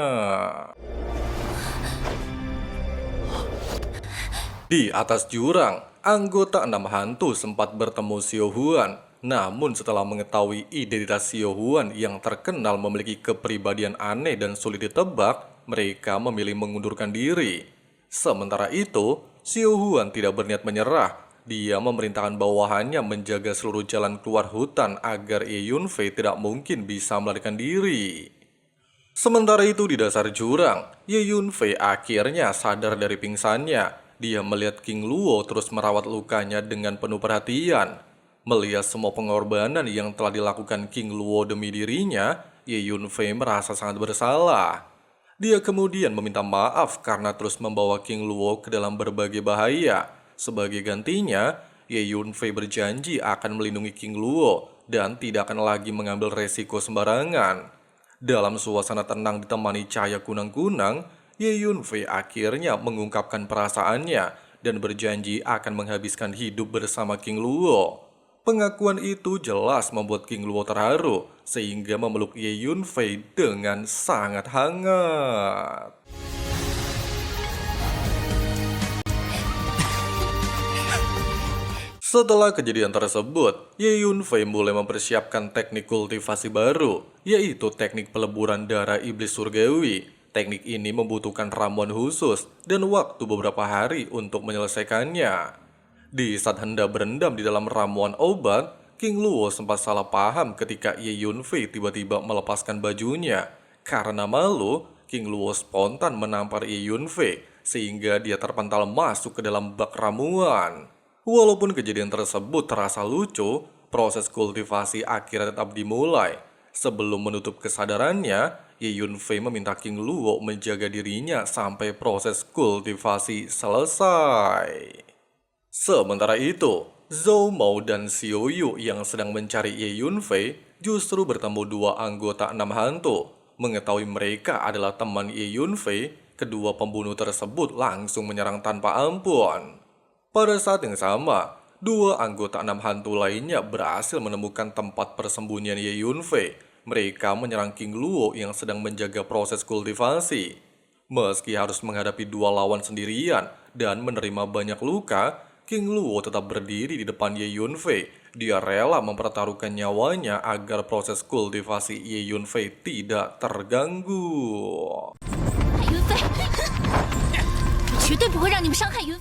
Di atas jurang, anggota 6 hantu sempat bertemu Xiao Huan. Namun setelah mengetahui identitas Xiao Huan yang terkenal memiliki kepribadian aneh dan sulit ditebak, mereka memilih mengundurkan diri. Sementara itu, Xiao Huan tidak berniat menyerah. Dia memerintahkan bawahannya menjaga seluruh jalan keluar hutan agar Ye Yunfei tidak mungkin bisa melarikan diri. Sementara itu di dasar jurang, Ye Yunfei akhirnya sadar dari pingsannya. Dia melihat King Luo terus merawat lukanya dengan penuh perhatian. Melihat semua pengorbanan yang telah dilakukan King Luo demi dirinya, Ye Yunfei merasa sangat bersalah. Dia kemudian meminta maaf karena terus membawa King Luo ke dalam berbagai bahaya. Sebagai gantinya, Ye Yunfei berjanji akan melindungi King Luo dan tidak akan lagi mengambil resiko sembarangan. Dalam suasana tenang ditemani cahaya kunang-kunang, Ye Yunfei akhirnya mengungkapkan perasaannya dan berjanji akan menghabiskan hidup bersama King Luo. Pengakuan itu jelas membuat King Luo terharu, sehingga memeluk Ye Yunfei dengan sangat hangat. Setelah kejadian tersebut, Ye Yunfei mulai mempersiapkan teknik kultivasi baru, yaitu teknik peleburan darah iblis surgawi. Teknik ini membutuhkan ramuan khusus dan waktu beberapa hari untuk menyelesaikannya. Di saat hendak berendam di dalam ramuan obat, King Luo sempat salah paham ketika Ye Yunfei tiba-tiba melepaskan bajunya. Karena malu, King Luo spontan menampar Ye Yunfei sehingga dia terpental masuk ke dalam bak ramuan. Walaupun kejadian tersebut terasa lucu, proses kultivasi akhirnya tetap dimulai. Sebelum menutup kesadarannya, Ye Yunfei meminta King Luo menjaga dirinya sampai proses kultivasi selesai. Sementara itu, Zhou Mao dan Xiao Yu yang sedang mencari Ye Yunfei justru bertemu dua anggota 6 hantu. Mengetahui mereka adalah teman Ye Yunfei, kedua pembunuh tersebut langsung menyerang tanpa ampun. Pada saat yang sama, dua anggota 6 hantu lainnya berhasil menemukan tempat persembunyian Ye Yunfei. Mereka menyerang King Luo yang sedang menjaga proses kultivasi. Meski harus menghadapi dua lawan sendirian dan menerima banyak luka, King Luo tetap berdiri di depan Ye Yunfei. Dia rela mempertaruhkan nyawanya agar proses kultivasi Ye Yunfei tidak terganggu.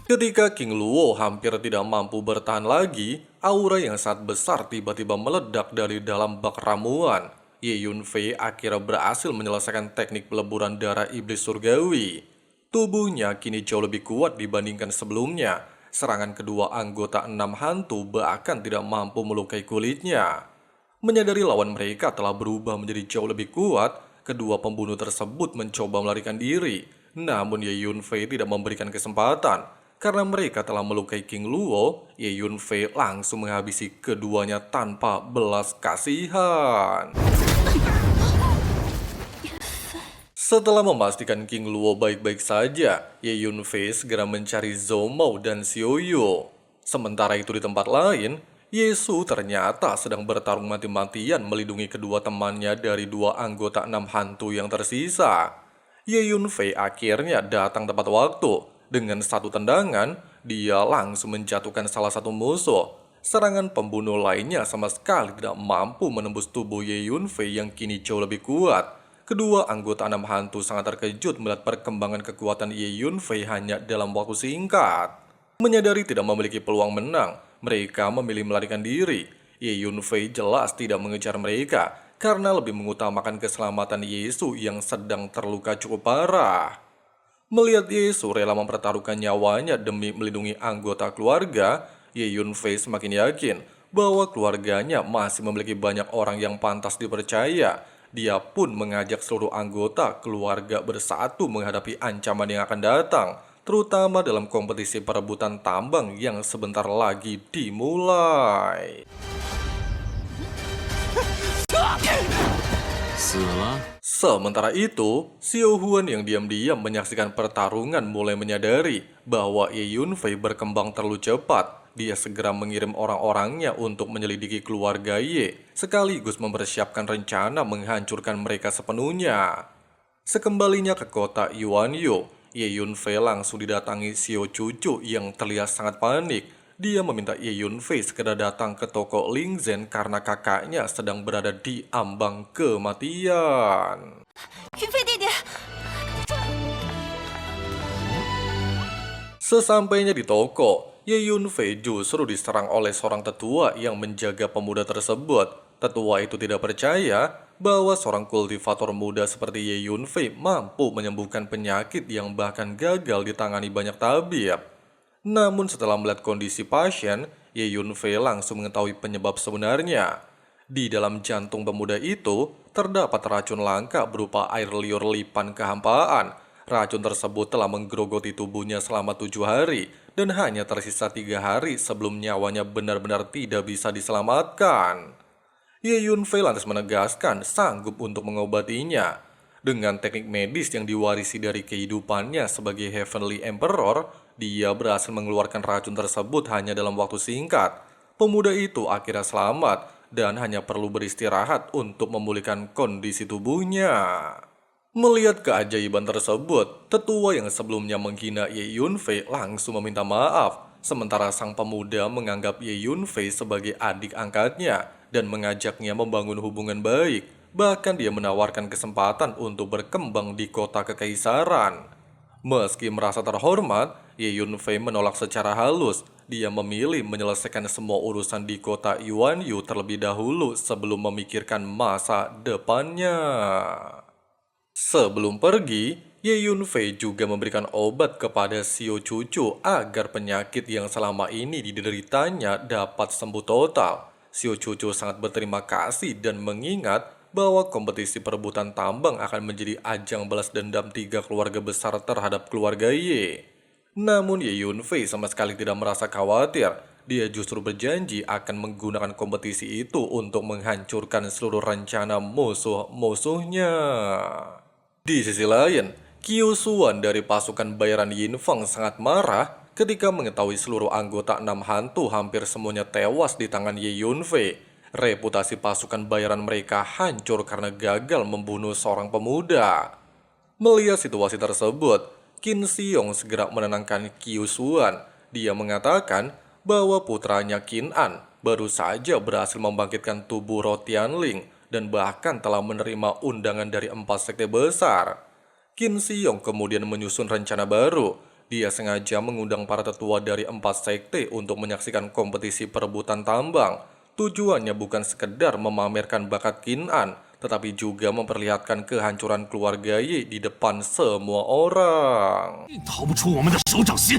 Ketika King Luo hampir tidak mampu bertahan lagi, aura yang sangat besar tiba-tiba meledak dari dalam bak ramuan. Ye Yunfei akhirnya berhasil menyelesaikan teknik peleburan darah iblis surgawi. Tubuhnya kini jauh lebih kuat dibandingkan sebelumnya. Serangan kedua anggota 6 hantu bahkan tidak mampu melukai kulitnya. Menyadari lawan mereka telah berubah menjadi jauh lebih kuat, kedua pembunuh tersebut mencoba melarikan diri. Namun Ye Yunfei tidak memberikan kesempatan. Karena mereka telah melukai King Luo, Ye Yunfei langsung menghabisi keduanya tanpa belas kasihan. Setelah memastikan King Luo baik-baik saja, Ye Yunfei segera mencari Zhou Mao dan Xiao Yu. Sementara itu di tempat lain, Ye Su ternyata sedang bertarung mati-matian melindungi kedua temannya dari dua anggota 6 hantu yang tersisa. Ye Yunfei akhirnya datang tepat waktu. Dengan satu tendangan, dia langsung menjatuhkan salah satu musuh. Serangan pembunuh lainnya sama sekali tidak mampu menembus tubuh Ye Yunfei yang kini jauh lebih kuat. Kedua anggota enam hantu sangat terkejut melihat perkembangan kekuatan Ye Yunfei hanya dalam waktu singkat. Menyadari tidak memiliki peluang menang, mereka memilih melarikan diri. Ye Yunfei jelas tidak mengejar mereka karena lebih mengutamakan keselamatan Yesu yang sedang terluka cukup parah. Melihat Yesu rela mempertaruhkan nyawanya demi melindungi anggota keluarga, Ye Yunfei semakin yakin bahwa keluarganya masih memiliki banyak orang yang pantas dipercaya. Dia pun mengajak seluruh anggota keluarga bersatu menghadapi ancaman yang akan datang, terutama dalam kompetisi perebutan tambang yang sebentar lagi dimulai. Sementara itu, Xiao Huan yang diam-diam menyaksikan pertarungan mulai menyadari bahwa Ye Yunfei berkembang terlalu cepat. Dia segera mengirim orang-orangnya untuk menyelidiki keluarga Ye, sekaligus mempersiapkan rencana menghancurkan mereka sepenuhnya. Sekembalinya ke kota Yuanyu, Ye Yunfei langsung didatangi Xiao Cucu yang terlihat sangat panik. Dia meminta Ye Yunfei segera datang ke toko Lingzhen karena kakaknya sedang berada di ambang kematian. 云飞弟弟， Sesampainya di toko, Ye Yunfei justru diserang oleh seorang tetua yang menjaga pemuda tersebut. Tetua itu tidak percaya bahwa seorang kultivator muda seperti Ye Yunfei mampu menyembuhkan penyakit yang bahkan gagal ditangani banyak tabib. Namun setelah melihat kondisi pasien, Ye Yunfei langsung mengetahui penyebab sebenarnya. Di dalam jantung pemuda itu, terdapat racun langka berupa air liur lipan kehampaan. Racun tersebut telah menggerogoti tubuhnya selama 7 hari, dan hanya tersisa 3 hari sebelum nyawanya benar-benar tidak bisa diselamatkan. Ye Yunfei lantas menegaskan sanggup untuk mengobatinya. Dengan teknik medis yang diwarisi dari kehidupannya sebagai Heavenly Emperor, dia berhasil mengeluarkan racun tersebut hanya dalam waktu singkat. Pemuda itu akhirnya selamat dan hanya perlu beristirahat untuk memulihkan kondisi tubuhnya. Melihat keajaiban tersebut, tetua yang sebelumnya menghina Ye Yunfei langsung meminta maaf. Sementara sang pemuda menganggap Ye Yunfei sebagai adik angkatnya dan mengajaknya membangun hubungan baik. Bahkan dia menawarkan kesempatan untuk berkembang di kota kekaisaran. Meski merasa terhormat, Ye Yunfei menolak secara halus. Dia memilih menyelesaikan semua urusan di kota Yuanyu terlebih dahulu sebelum memikirkan masa depannya. Sebelum pergi, Ye Yunfei juga memberikan obat kepada Xiao Cucu agar penyakit yang selama ini dideritanya dapat sembuh total. Xiao Cucu sangat berterima kasih dan mengingat bahwa kompetisi perebutan tambang akan menjadi ajang balas dendam 3 keluarga besar terhadap keluarga Ye. Namun Ye Yunfei sama sekali tidak merasa khawatir. Dia justru berjanji akan menggunakan kompetisi itu untuk menghancurkan seluruh rencana musuh-musuhnya. Di sisi lain, Qiu Xuan dari pasukan bayaran Yin Feng sangat marah ketika mengetahui seluruh anggota 6 hantu hampir semuanya tewas di tangan Ye Yunfei. Reputasi pasukan bayaran mereka hancur karena gagal membunuh seorang pemuda. Melihat situasi tersebut, Qin Xiong segera menenangkan Qiu Xuan. Dia mengatakan bahwa putranya Qin An baru saja berhasil membangkitkan tubuh Rotianling dan bahkan telah menerima undangan dari 4 sekte besar. Qin Xiong kemudian menyusun rencana baru. Dia sengaja mengundang para tetua dari 4 sekte untuk menyaksikan kompetisi perebutan tambang. Tujuannya bukan sekedar memamerkan bakat Qin An, tetapi juga memperlihatkan kehancuran keluarga Ye di depan semua orang. 逃不出我们的手掌心。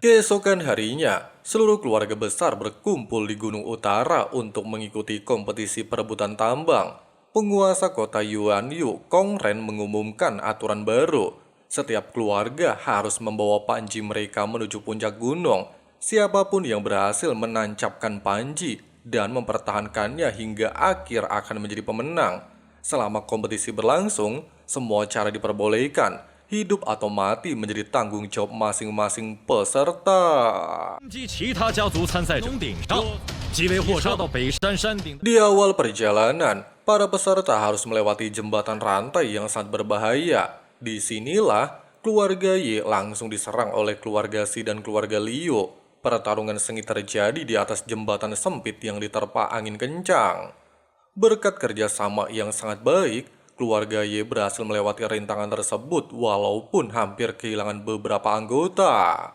Keesokan harinya, seluruh keluarga besar berkumpul di Gunung Utara untuk mengikuti kompetisi perebutan tambang. Penguasa kota Yuanyu, Kong Ren, mengumumkan aturan baru. Setiap keluarga harus membawa panji mereka menuju puncak gunung. Siapapun yang berhasil menancapkan panji dan mempertahankannya hingga akhir akan menjadi pemenang. Selama kompetisi berlangsung, semua cara diperbolehkan. Hidup atau mati menjadi tanggung jawab masing-masing peserta. 击其他家族参赛者，顶上击为获胜。到北山山顶。 Di awal perjalanan, para peserta harus melewati jembatan rantai yang sangat berbahaya. Disinilah keluarga Ye langsung diserang oleh keluarga Si dan keluarga Liu. Pertarungan sengit terjadi di atas jembatan sempit yang diterpa angin kencang. Berkat kerjasama yang sangat baik, keluarga Ye berhasil melewati rintangan tersebut walaupun hampir kehilangan beberapa anggota.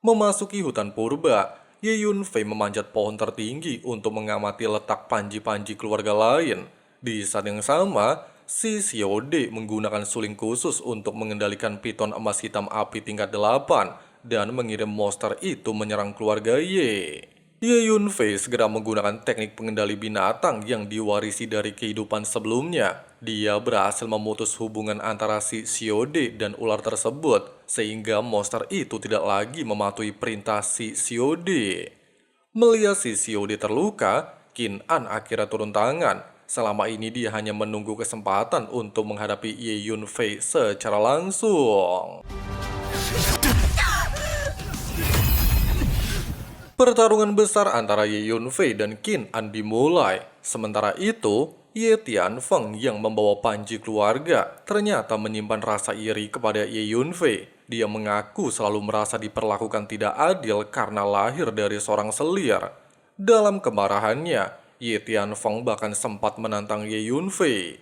Memasuki hutan purba, Ye Yunfei memanjat pohon tertinggi untuk mengamati letak panji-panji keluarga lain. Di saat yang sama, si Xiaode menggunakan suling khusus untuk mengendalikan piton emas hitam api tingkat 8 dan mengirim monster itu menyerang keluarga Ye. Ye Yunfei segera menggunakan teknik pengendali binatang yang diwarisi dari kehidupan sebelumnya. Dia berhasil memutus hubungan antara si Xiaode dan ular tersebut, sehingga monster itu tidak lagi mematuhi perintah si Xiaode. Melihat si Xiaode terluka, Qin An akhirnya turun tangan. Selama ini dia hanya menunggu kesempatan untuk menghadapi Ye Yunfei secara langsung. Pertarungan besar antara Ye Yunfei dan Qin An dimulai. Sementara itu, Ye Tianfeng yang membawa panji keluarga ternyata menyimpan rasa iri kepada Ye Yunfei. Dia mengaku selalu merasa diperlakukan tidak adil karena lahir dari seorang selir. Dalam kemarahannya, Ye Tianfeng bahkan sempat menantang Ye Yunfei.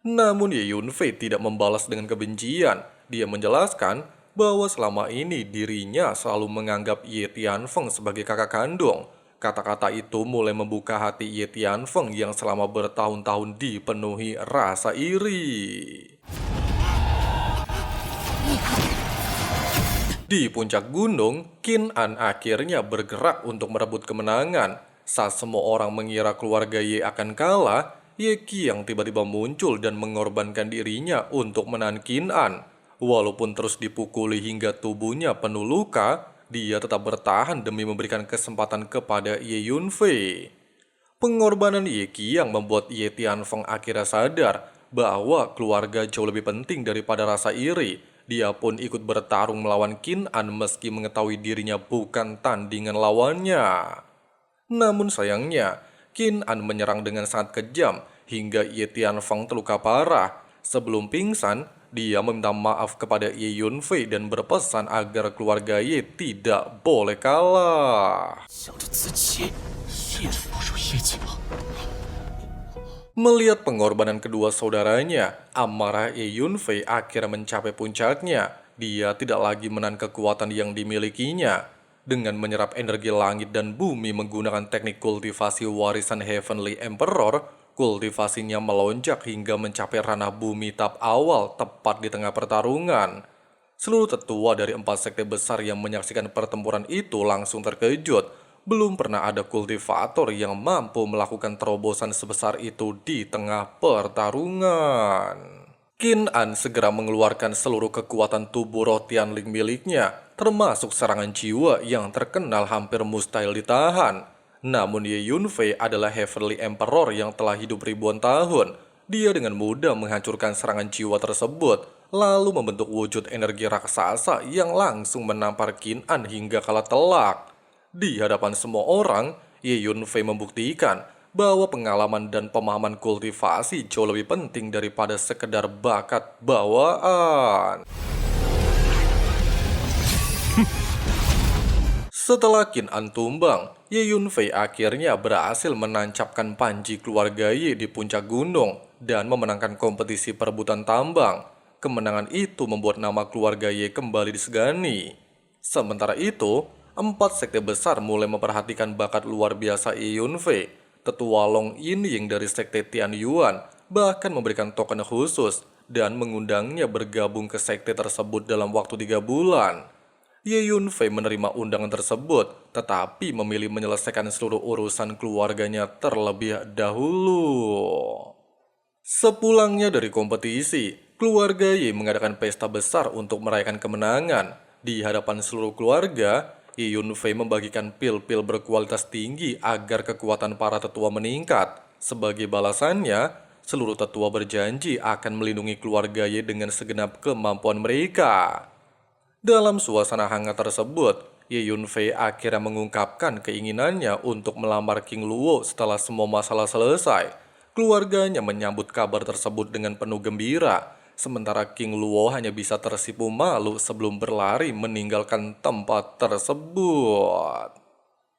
Namun Ye Yunfei tidak membalas dengan kebencian. Dia menjelaskan bahwa selama ini dirinya selalu menganggap Ye Tianfeng sebagai kakak kandung. Kata-kata itu mulai membuka hati Ye Tianfeng yang selama bertahun-tahun dipenuhi rasa iri. Di puncak gunung, Qin An akhirnya bergerak untuk merebut kemenangan. Saat semua orang mengira keluarga Ye akan kalah, Ye Qiang tiba-tiba muncul dan mengorbankan dirinya untuk menahan Qin An. Walaupun terus dipukuli hingga tubuhnya penuh luka, dia tetap bertahan demi memberikan kesempatan kepada Ye Yunfei. Pengorbanan Ye Qiang membuat Ye Tianfeng akhirnya sadar bahwa keluarga jauh lebih penting daripada rasa iri. Dia pun ikut bertarung melawan Qin An meski mengetahui dirinya bukan tandingan lawannya. Namun sayangnya, Qin An menyerang dengan sangat kejam hingga Ye Tianfeng terluka parah. Sebelum pingsan, dia meminta maaf kepada Ye Yunfei dan berpesan agar keluarga Ye tidak boleh kalah. Melihat pengorbanan kedua saudaranya, amarah Ye Yunfei akhirnya mencapai puncaknya. Dia tidak lagi menahan kekuatan yang dimilikinya. Dengan menyerap energi langit dan bumi menggunakan teknik kultivasi warisan Heavenly Emperor, kultivasinya melonjak hingga mencapai ranah bumi tahap awal tepat di tengah pertarungan. Seluruh tetua dari 4 sekte besar yang menyaksikan pertempuran itu langsung terkejut. Belum pernah ada kultivator yang mampu melakukan terobosan sebesar itu di tengah pertarungan. Qin An segera mengeluarkan seluruh kekuatan tubuh roh Tianling miliknya, termasuk serangan jiwa yang terkenal hampir mustahil ditahan. Namun Ye Yunfei adalah Heavenly Emperor yang telah hidup ribuan tahun. Dia dengan mudah menghancurkan serangan jiwa tersebut, lalu membentuk wujud energi raksasa yang langsung menampar Qin An hingga kalah telak. Di hadapan semua orang, Ye Yunfei membuktikan bahwa pengalaman dan pemahaman kultivasi jauh lebih penting daripada sekedar bakat bawaan. Setelah Qin An tumbang, Ye Yunfei akhirnya berhasil menancapkan panji keluarga Ye di puncak gunung dan memenangkan kompetisi perebutan tambang. Kemenangan itu membuat nama keluarga Ye kembali disegani. Sementara itu, 4 sekte besar mulai memperhatikan bakat luar biasa Ye Yunfei. Tetua Long Yinying dari sekte Tianyuan bahkan memberikan token khusus dan mengundangnya bergabung ke sekte tersebut dalam waktu 3 bulan. Ye Yunfei menerima undangan tersebut, tetapi memilih menyelesaikan seluruh urusan keluarganya terlebih dahulu. Sepulangnya dari kompetisi, keluarga Ye mengadakan pesta besar untuk merayakan kemenangan. Di hadapan seluruh keluarga, Ye Yunfei membagikan pil-pil berkualitas tinggi agar kekuatan para tetua meningkat. Sebagai balasannya, seluruh tetua berjanji akan melindungi keluarga Ye dengan segenap kemampuan mereka. Dalam suasana hangat tersebut, Ye Yunfei akhirnya mengungkapkan keinginannya untuk melamar King Luo setelah semua masalah selesai. Keluarganya menyambut kabar tersebut dengan penuh gembira, sementara King Luo hanya bisa tersipu malu sebelum berlari meninggalkan tempat tersebut.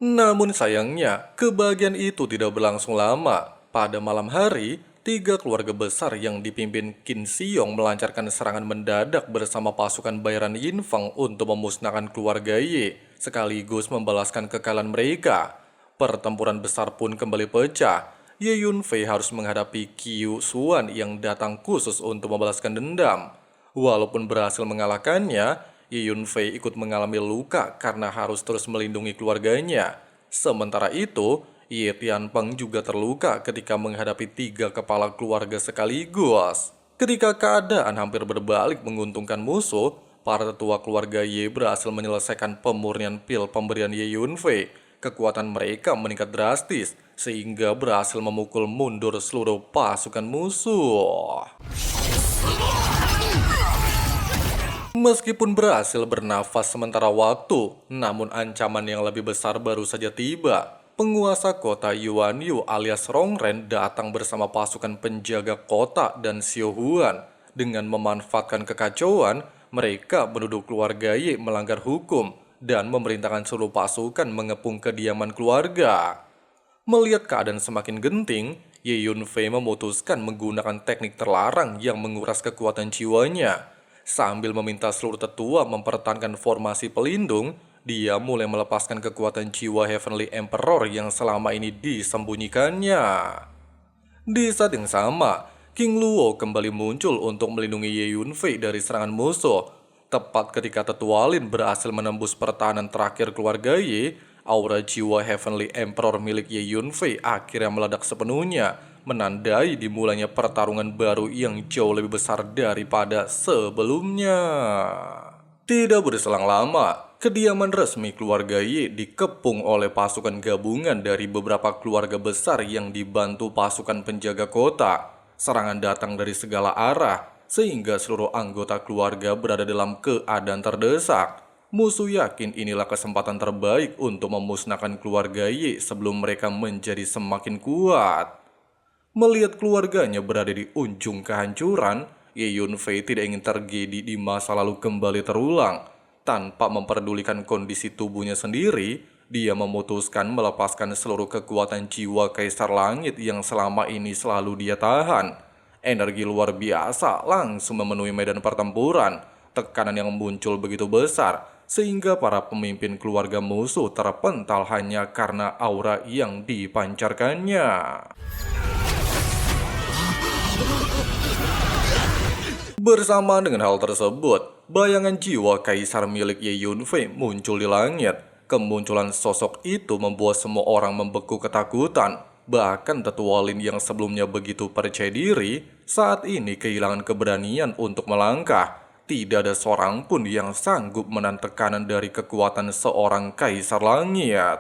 Namun sayangnya, kebahagiaan itu tidak berlangsung lama. Pada malam hari, 3 keluarga besar yang dipimpin Qin Xiong melancarkan serangan mendadak bersama pasukan bayaran Yin Feng untuk memusnahkan keluarga Ye, sekaligus membalaskan kekalahan mereka. Pertempuran besar pun kembali pecah. Ye Yunfei harus menghadapi Qiu Xuan yang datang khusus untuk membalaskan dendam. Walaupun berhasil mengalahkannya, Ye Yunfei ikut mengalami luka karena harus terus melindungi keluarganya. Sementara itu, Ye Tianpeng juga terluka ketika menghadapi 3 kepala keluarga sekaligus. Ketika keadaan hampir berbalik menguntungkan musuh, para tetua keluarga Ye berhasil menyelesaikan pemurnian pil pemberian Ye Yunfei. Kekuatan mereka meningkat drastis, sehingga berhasil memukul mundur seluruh pasukan musuh. Meskipun berhasil bernafas sementara waktu, namun ancaman yang lebih besar baru saja tiba. Penguasa kota Yuanyu alias Rongren datang bersama pasukan penjaga kota dan Xiao Huan. Dengan memanfaatkan kekacauan, mereka menuduh keluarga Ye melanggar hukum dan memerintahkan seluruh pasukan mengepung kediaman keluarga. Melihat keadaan semakin genting, Ye Yunfei memutuskan menggunakan teknik terlarang yang menguras kekuatan jiwanya. Sambil meminta seluruh tetua mempertahankan formasi pelindung, dia mulai melepaskan kekuatan jiwa Heavenly Emperor yang selama ini disembunyikannya. Di saat yang sama, King Luo kembali muncul untuk melindungi Ye Yunfei dari serangan musuh. Tepat ketika Tetua Lin berhasil menembus pertahanan terakhir keluarga Ye, aura jiwa Heavenly Emperor milik Ye Yunfei akhirnya meledak sepenuhnya, menandai dimulainya pertarungan baru yang jauh lebih besar daripada sebelumnya. Tidak berselang lama, kediaman resmi keluarga Ye dikepung oleh pasukan gabungan dari beberapa keluarga besar yang dibantu pasukan penjaga kota. Serangan datang dari segala arah, sehingga seluruh anggota keluarga berada dalam keadaan terdesak. Musuh yakin inilah kesempatan terbaik untuk memusnahkan keluarga Ye sebelum mereka menjadi semakin kuat. Melihat keluarganya berada di ujung kehancuran, Ye Yunfei tidak ingin tragedi di masa lalu kembali terulang. Tanpa memperdulikan kondisi tubuhnya sendiri, dia memutuskan melepaskan seluruh kekuatan jiwa Kaisar Langit yang selama ini selalu dia tahan. Energi luar biasa langsung memenuhi medan pertempuran. Tekanan yang muncul begitu besar, sehingga para pemimpin keluarga musuh terpental hanya karena aura yang dipancarkannya. Bersama dengan hal tersebut, bayangan jiwa kaisar milik Ye Yunfei muncul di langit. Kemunculan sosok itu membuat semua orang membeku ketakutan. Bahkan Tetua Lin yang sebelumnya begitu percaya diri, saat ini kehilangan keberanian untuk melangkah. Tidak ada seorang pun yang sanggup menahan tekanan dari kekuatan seorang kaisar langit.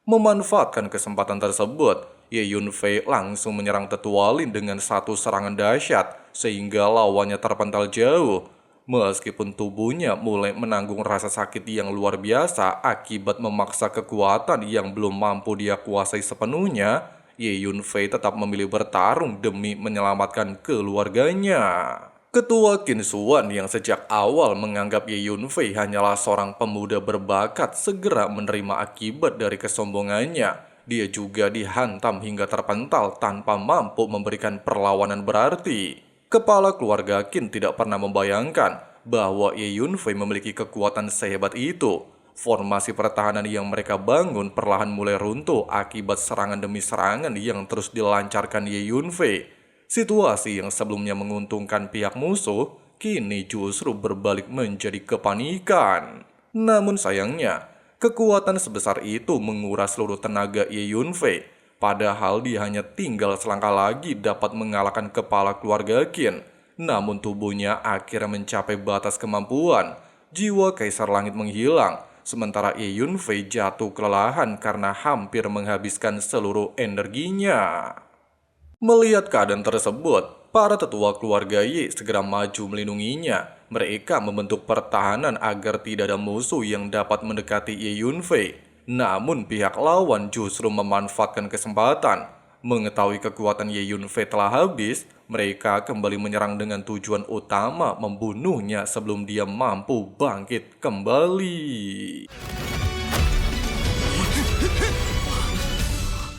Memanfaatkan kesempatan tersebut, Ye Yunfei langsung menyerang Tetua Lin dengan satu serangan dahsyat, sehingga lawannya terpental jauh. Meskipun tubuhnya mulai menanggung rasa sakit yang luar biasa akibat memaksa kekuatan yang belum mampu dia kuasai sepenuhnya, Ye Yunfei tetap memilih bertarung demi menyelamatkan keluarganya. Ketua Qin Xuan yang sejak awal menganggap Ye Yunfei hanyalah seorang pemuda berbakat segera menerima akibat dari kesombongannya. Dia juga dihantam hingga terpental tanpa mampu memberikan perlawanan berarti. Kepala keluarga Qin tidak pernah membayangkan bahwa Ye Yunfei memiliki kekuatan sehebat itu. Formasi pertahanan yang mereka bangun perlahan mulai runtuh akibat serangan demi serangan yang terus dilancarkan Ye Yunfei. Situasi yang sebelumnya menguntungkan pihak musuh, kini justru berbalik menjadi kepanikan. Namun sayangnya, kekuatan sebesar itu menguras seluruh tenaga Ye Yunfei. Padahal dia hanya tinggal selangkah lagi dapat mengalahkan kepala keluarga Qin. Namun tubuhnya akhirnya mencapai batas kemampuan. Jiwa Kaisar Langit menghilang, sementara Ye Yunfei jatuh kelelahan karena hampir menghabiskan seluruh energinya. Melihat keadaan tersebut, para tetua keluarga Ye segera maju melindunginya. Mereka membentuk pertahanan agar tidak ada musuh yang dapat mendekati Ye Yunfei. Namun pihak lawan justru memanfaatkan kesempatan. Mengetahui kekuatan Ye Yunfei telah habis, mereka kembali menyerang dengan tujuan utama membunuhnya sebelum dia mampu bangkit kembali.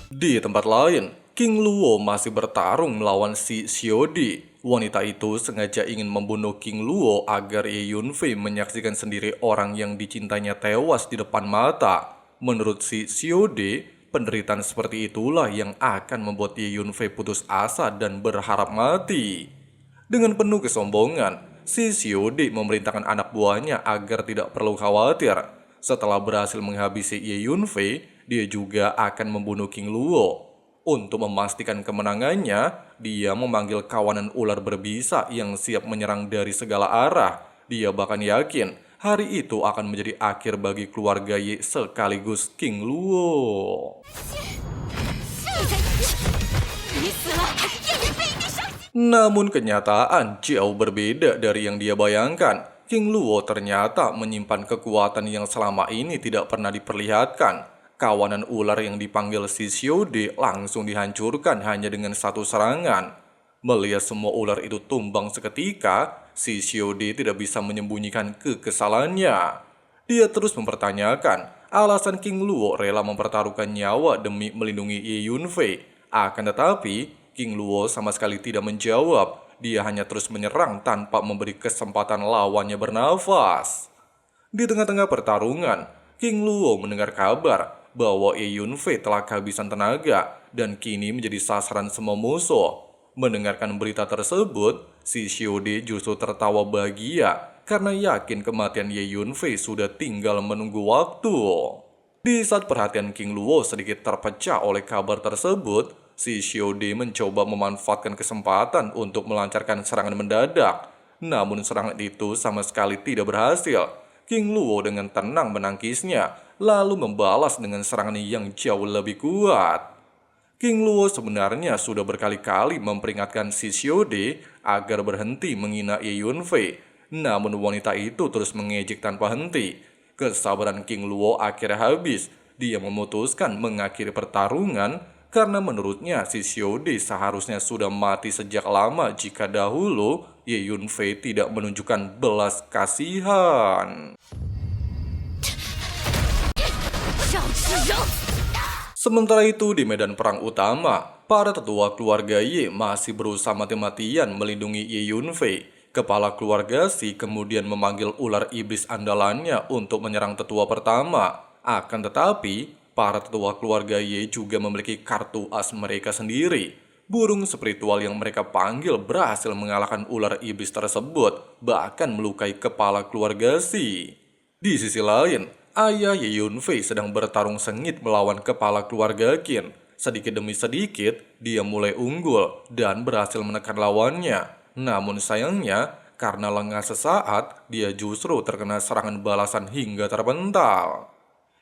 Di tempat lain, King Luo masih bertarung melawan si Xiodi. Wanita itu sengaja ingin membunuh King Luo agar Ye Yunfei menyaksikan sendiri orang yang dicintainya tewas di depan mata. Menurut si Xiodi, penderitaan seperti itulah yang akan membuat Ye Yunfei putus asa dan berharap mati. Dengan penuh kesombongan, si Xiodi memerintahkan anak buahnya agar tidak perlu khawatir. Setelah berhasil menghabisi Ye Yunfei, dia juga akan membunuh King Luo. Untuk memastikan kemenangannya, dia memanggil kawanan ular berbisa yang siap menyerang dari segala arah. Dia bahkan yakin hari itu akan menjadi akhir bagi keluarga Ye sekaligus King Luo. Namun kenyataan jauh berbeda dari yang dia bayangkan. King Luo ternyata menyimpan kekuatan yang selama ini tidak pernah diperlihatkan. Kawanan ular yang dipanggil si Xiodi langsung dihancurkan hanya dengan satu serangan. Melihat semua ular itu tumbang seketika, si Xiodi tidak bisa menyembunyikan kekesalannya. Dia terus mempertanyakan alasan King Luo rela mempertaruhkan nyawa demi melindungi Ye Yunfei. Akan tetapi, King Luo sama sekali tidak menjawab. Dia hanya terus menyerang tanpa memberi kesempatan lawannya bernafas. Di tengah-tengah pertarungan, King Luo mendengar kabar bahwa Ye Yunfei telah kehabisan tenaga dan kini menjadi sasaran semua musuh. Mendengarkan berita tersebut, si Xiodi justru tertawa bahagia karena yakin kematian Ye Yunfei sudah tinggal menunggu waktu. Di saat perhatian King Luo sedikit terpecah oleh kabar tersebut, si Xiodi mencoba memanfaatkan kesempatan untuk melancarkan serangan mendadak. Namun serangan itu sama sekali tidak berhasil. King Luo dengan tenang menangkisnya, lalu membalas dengan serangan yang jauh lebih kuat. King Luo sebenarnya sudah berkali-kali memperingatkan si Xiodi agar berhenti menghina Ye Yunfei. Namun wanita itu terus mengejek tanpa henti. Kesabaran King Luo akhirnya habis. Dia memutuskan mengakhiri pertarungan karena menurutnya si Xiodi seharusnya sudah mati sejak lama jika dahulu Ye Yunfei tidak menunjukkan belas kasihan. Sementara itu di medan perang utama, para tetua keluarga Ye masih berusaha mati-matian melindungi Ye Yunfei. Kepala keluarga Si kemudian memanggil ular iblis andalannya untuk menyerang tetua pertama. Akan tetapi, para tetua keluarga Ye juga memiliki kartu as mereka sendiri. Burung spiritual yang mereka panggil berhasil mengalahkan ular iblis tersebut, bahkan melukai kepala keluarga Si. Di sisi lain, ayah Ye Yunfei sedang bertarung sengit melawan kepala keluarga Qin. Sedikit demi sedikit, dia mulai unggul dan berhasil menekan lawannya. Namun sayangnya, karena lengah sesaat, dia justru terkena serangan balasan hingga terpental.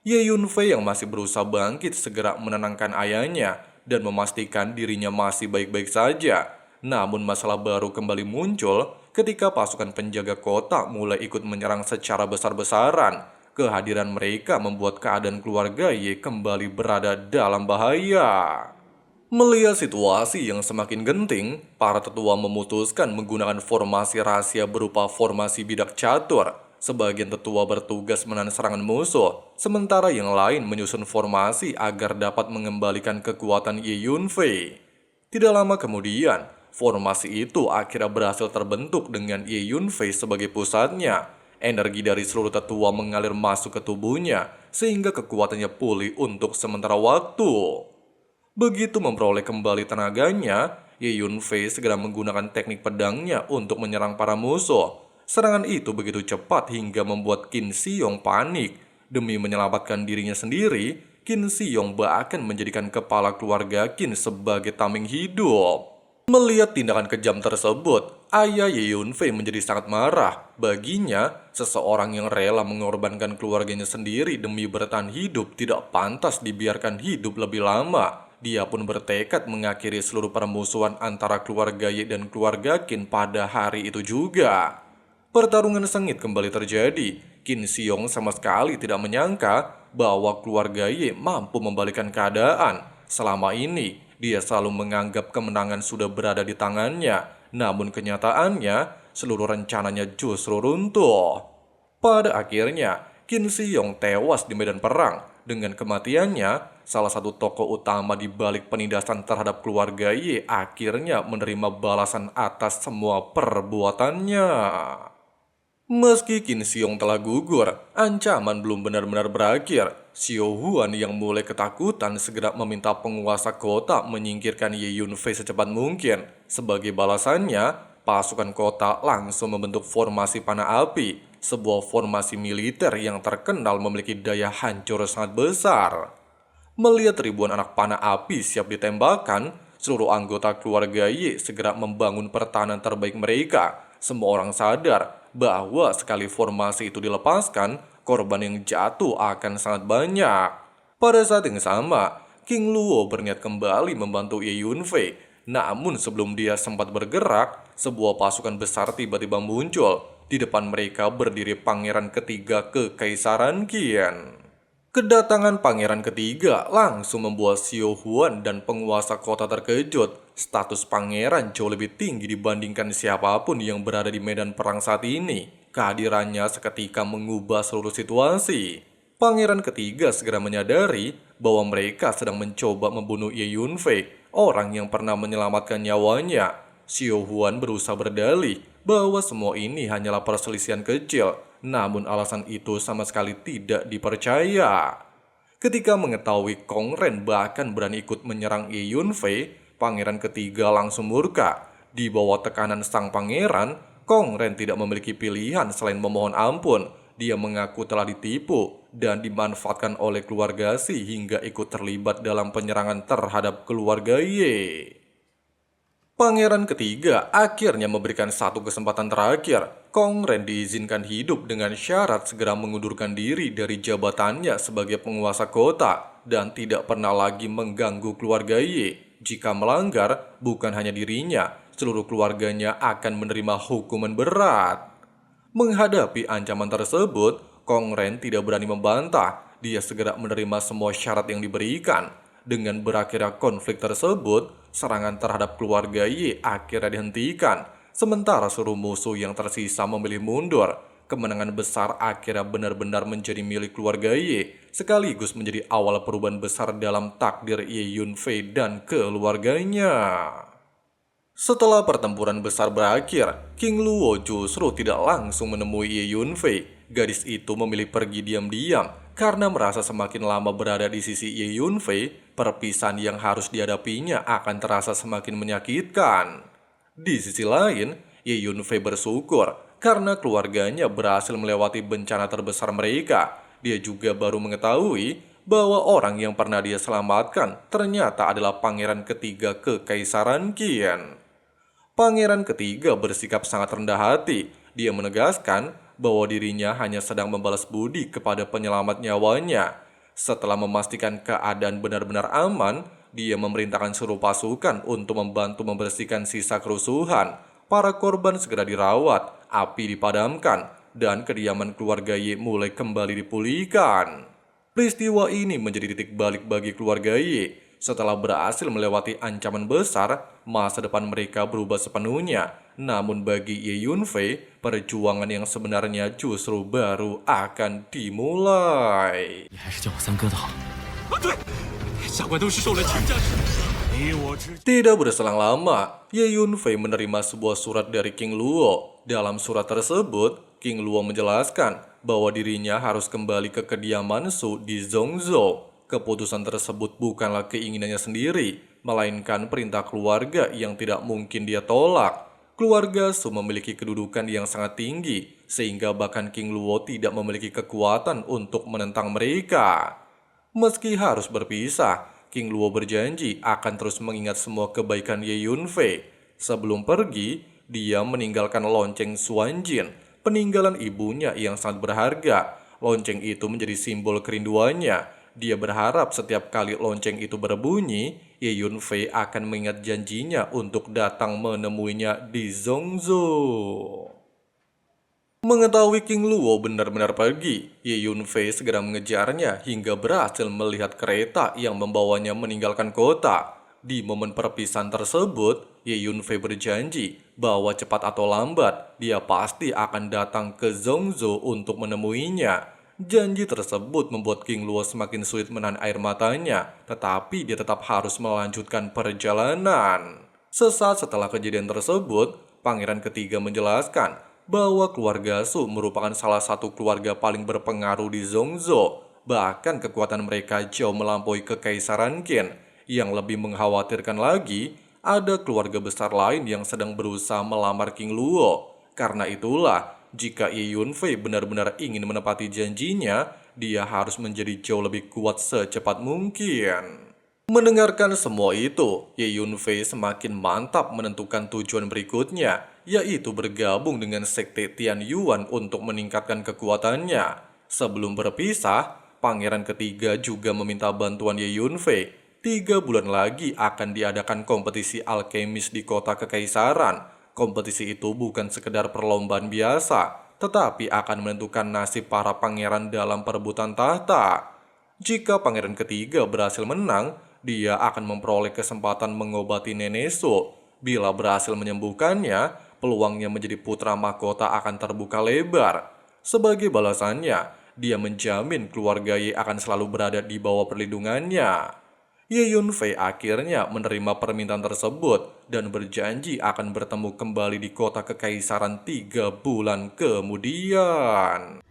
Ye Yunfei yang masih berusaha bangkit segera menenangkan ayahnya dan memastikan dirinya masih baik-baik saja. Namun masalah baru kembali muncul ketika pasukan penjaga kota mulai ikut menyerang secara besar-besaran. Kehadiran mereka membuat keadaan keluarga Ye kembali berada dalam bahaya. Melihat situasi yang semakin genting, para tetua memutuskan menggunakan formasi rahasia berupa formasi bidak catur. Sebagian tetua bertugas menahan serangan musuh, sementara yang lain menyusun formasi agar dapat mengembalikan kekuatan Ye Yunfei. Tidak lama kemudian, formasi itu akhirnya berhasil terbentuk dengan Ye Yunfei sebagai pusatnya. Energi dari seluruh tetua mengalir masuk ke tubuhnya, sehingga kekuatannya pulih untuk sementara waktu. Begitu memperoleh kembali tenaganya, Ye Yunfei segera menggunakan teknik pedangnya untuk menyerang para musuh. Serangan itu begitu cepat hingga membuat Qin Shiyong panik. Demi menyelamatkan dirinya sendiri, Qin Shiyong bahkan menjadikan kepala keluarga Qin sebagai tameng hidup. Melihat tindakan kejam tersebut, ayah Ye Yunfei menjadi sangat marah. Baginya, seseorang yang rela mengorbankan keluarganya sendiri demi bertahan hidup tidak pantas dibiarkan hidup lebih lama. dia pun bertekad mengakhiri seluruh permusuhan antara keluarga Ye dan keluarga Qin pada hari itu juga. Pertarungan sengit kembali terjadi. Qin Xiong sama sekali tidak menyangka bahwa keluarga Ye mampu membalikkan keadaan. Selama ini, dia selalu menganggap kemenangan sudah berada di tangannya. Namun kenyataannya, seluruh rencananya justru runtuh. Pada akhirnya, Qin Xiong tewas di medan perang. Dengan kematiannya, salah satu tokoh utama di balik penindasan terhadap keluarga Ye akhirnya menerima balasan atas semua perbuatannya. Meski Qin Xiong telah gugur, ancaman belum benar-benar berakhir. Xiao Huan yang mulai ketakutan segera meminta penguasa kota menyingkirkan Ye Yunfei secepat mungkin. Sebagai balasannya, pasukan kota langsung membentuk formasi panah api, sebuah formasi militer yang terkenal memiliki daya hancur sangat besar. Melihat ribuan anak panah api siap ditembakkan, seluruh anggota keluarga Ye segera membangun pertahanan terbaik mereka. Semua orang sadar bahwa sekali formasi itu dilepaskan, korban yang jatuh akan sangat banyak. Pada saat yang sama, King Luo berniat kembali membantu Ye Yunfei. Namun sebelum dia sempat bergerak, sebuah pasukan besar tiba-tiba muncul. Di depan mereka berdiri pangeran ketiga Kekaisaran Qin. Kedatangan pangeran ketiga langsung membuat Xiao Huan dan penguasa kota terkejut. Status pangeran jauh lebih tinggi dibandingkan siapapun yang berada di medan perang saat ini. Kehadirannya seketika mengubah seluruh situasi. Pangeran ketiga segera menyadari bahwa mereka sedang mencoba membunuh Ye Yunfei, orang yang pernah menyelamatkan nyawanya. Xiao Huan berusaha berdalih bahwa semua ini hanyalah perselisihan kecil, namun alasan itu sama sekali tidak dipercaya. Ketika mengetahui Kong Ren bahkan berani ikut menyerang Ye Yunfei, pangeran ketiga langsung murka. Di bawah tekanan sang pangeran, Kong Ren tidak memiliki pilihan selain memohon ampun. Dia mengaku telah ditipu dan dimanfaatkan oleh keluarga Xi hingga ikut terlibat dalam penyerangan terhadap keluarga Ye. Pangeran ketiga akhirnya memberikan satu kesempatan terakhir. Kong Ren diizinkan hidup dengan syarat segera mengundurkan diri dari jabatannya sebagai penguasa kota dan tidak pernah lagi mengganggu keluarga Ye. Jika melanggar, bukan hanya dirinya, seluruh keluarganya akan menerima hukuman berat. Menghadapi ancaman tersebut, Kong Ren tidak berani membantah. Dia segera menerima semua syarat yang diberikan. Dengan berakhirnya konflik tersebut, serangan terhadap keluarga Ye akhirnya dihentikan. Sementara seluruh musuh yang tersisa memilih mundur. Kemenangan besar akhirnya benar-benar menjadi milik keluarga Ye, sekaligus menjadi awal perubahan besar dalam takdir Ye Yunfei dan keluarganya. Setelah pertempuran besar berakhir, King Luo justru tidak langsung menemui Ye Yunfei. Gadis itu memilih pergi diam-diam karena merasa semakin lama berada di sisi Ye Yunfei, perpisahan yang harus dihadapinya akan terasa semakin menyakitkan. Di sisi lain, Ye Yunfei bersyukur karena keluarganya berhasil melewati bencana terbesar mereka. Dia juga baru mengetahui bahwa orang yang pernah dia selamatkan ternyata adalah pangeran ketiga Kekaisaran Qin. Pangeran ketiga bersikap sangat rendah hati. Dia menegaskan bahwa dirinya hanya sedang membalas budi kepada penyelamat nyawanya. Setelah memastikan keadaan benar-benar aman, dia memerintahkan seluruh pasukan untuk membantu membersihkan sisa kerusuhan. Para korban segera dirawat, api dipadamkan, dan kediaman keluarga Ye mulai kembali dipulihkan. Peristiwa ini menjadi titik balik bagi keluarga Ye. Setelah berhasil melewati ancaman besar, masa depan mereka berubah sepenuhnya. Namun bagi Ye Yunfei, perjuangan yang sebenarnya justru baru akan dimulai. 你还是叫我三哥的好。对，下官都是受了请家之你我之 Tidak berselang lama, Ye Yunfei menerima sebuah surat dari King Luo. Dalam surat tersebut, King Luo menjelaskan bahwa dirinya harus kembali ke kediaman Su di Zhongzhou. Keputusan tersebut bukanlah keinginannya sendiri, melainkan perintah keluarga yang tidak mungkin dia tolak. Keluarga Su memiliki kedudukan yang sangat tinggi, sehingga bahkan King Luo tidak memiliki kekuatan untuk menentang mereka. Meski harus berpisah, King Luo berjanji akan terus mengingat semua kebaikan Ye Yunfei. Sebelum pergi, dia meninggalkan lonceng Xuanjin, peninggalan ibunya yang sangat berharga. Lonceng itu menjadi simbol kerinduannya. Dia berharap setiap kali lonceng itu berbunyi, Ye Yunfei akan mengingat janjinya untuk datang menemuinya di Zhongzhou. Mengetahui King Luo benar-benar pergi, Ye Yunfei segera mengejarnya hingga berhasil melihat kereta yang membawanya meninggalkan kota. Di momen perpisahan tersebut, Ye Yunfei berjanji bahwa cepat atau lambat dia pasti akan datang ke Zhongzhou untuk menemuinya. Janji tersebut membuat King Luo semakin sulit menahan air matanya, tetapi dia tetap harus melanjutkan perjalanan. Sesaat setelah kejadian tersebut, Pangeran ketiga menjelaskan bahwa keluarga Su merupakan salah satu keluarga paling berpengaruh di Zhongzhou. Bahkan kekuatan mereka jauh melampaui Kekaisaran Qin. Yang lebih mengkhawatirkan lagi, ada keluarga besar lain yang sedang berusaha melamar King Luo. Karena itulah, jika Ye Yunfei benar-benar ingin menepati janjinya, dia harus menjadi jauh lebih kuat secepat mungkin. Mendengarkan semua itu, Ye Yunfei semakin mantap menentukan tujuan berikutnya, yaitu bergabung dengan Sekte Tian Yuan untuk meningkatkan kekuatannya. Sebelum berpisah, Pangeran ketiga juga meminta bantuan Ye Yunfei. 3 bulan lagi akan diadakan kompetisi alkemis di kota Kekaisaran. Kompetisi itu bukan sekedar perlombaan biasa, tetapi akan menentukan nasib para pangeran dalam perebutan tahta. Jika pangeran ketiga berhasil menang, dia akan memperoleh kesempatan mengobati nenek Su. Bila berhasil menyembuhkannya, peluangnya menjadi putra mahkota akan terbuka lebar. Sebagai balasannya, dia menjamin keluarga Ye akan selalu berada di bawah perlindungannya. Ye Yunfei akhirnya menerima permintaan tersebut dan berjanji akan bertemu kembali di kota Kekaisaran 3 bulan kemudian.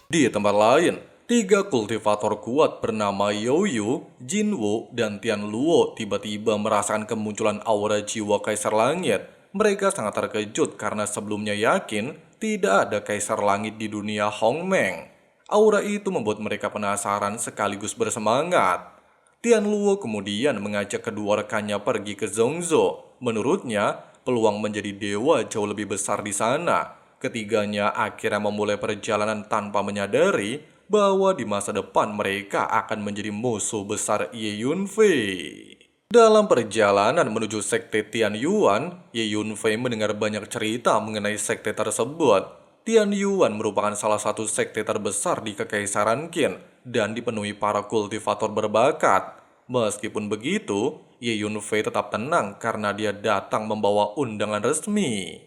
Di tempat lain, 3 kultivator kuat bernama Youyu, Jinwu, dan Tian Luo tiba-tiba merasakan kemunculan aura jiwa Kaisar Langit. Mereka sangat terkejut karena sebelumnya yakin tidak ada Kaisar Langit di dunia Hongmeng. Aura itu membuat mereka penasaran sekaligus bersemangat. Tian Luo kemudian mengajak kedua rekannya pergi ke Zhongzhou. Menurutnya, peluang menjadi dewa jauh lebih besar di sana. Ketiganya akhirnya memulai perjalanan tanpa menyadari bahwa di masa depan mereka akan menjadi musuh besar Ye Yunfei. Dalam perjalanan menuju Sekte Tian Yuan, Ye Yunfei mendengar banyak cerita mengenai sekte tersebut. Tian Yuan merupakan salah satu sekte terbesar di Kekaisaran Qin dan dipenuhi para kultivator berbakat. Meskipun begitu, Ye Yunfei tetap tenang karena dia datang membawa undangan resmi.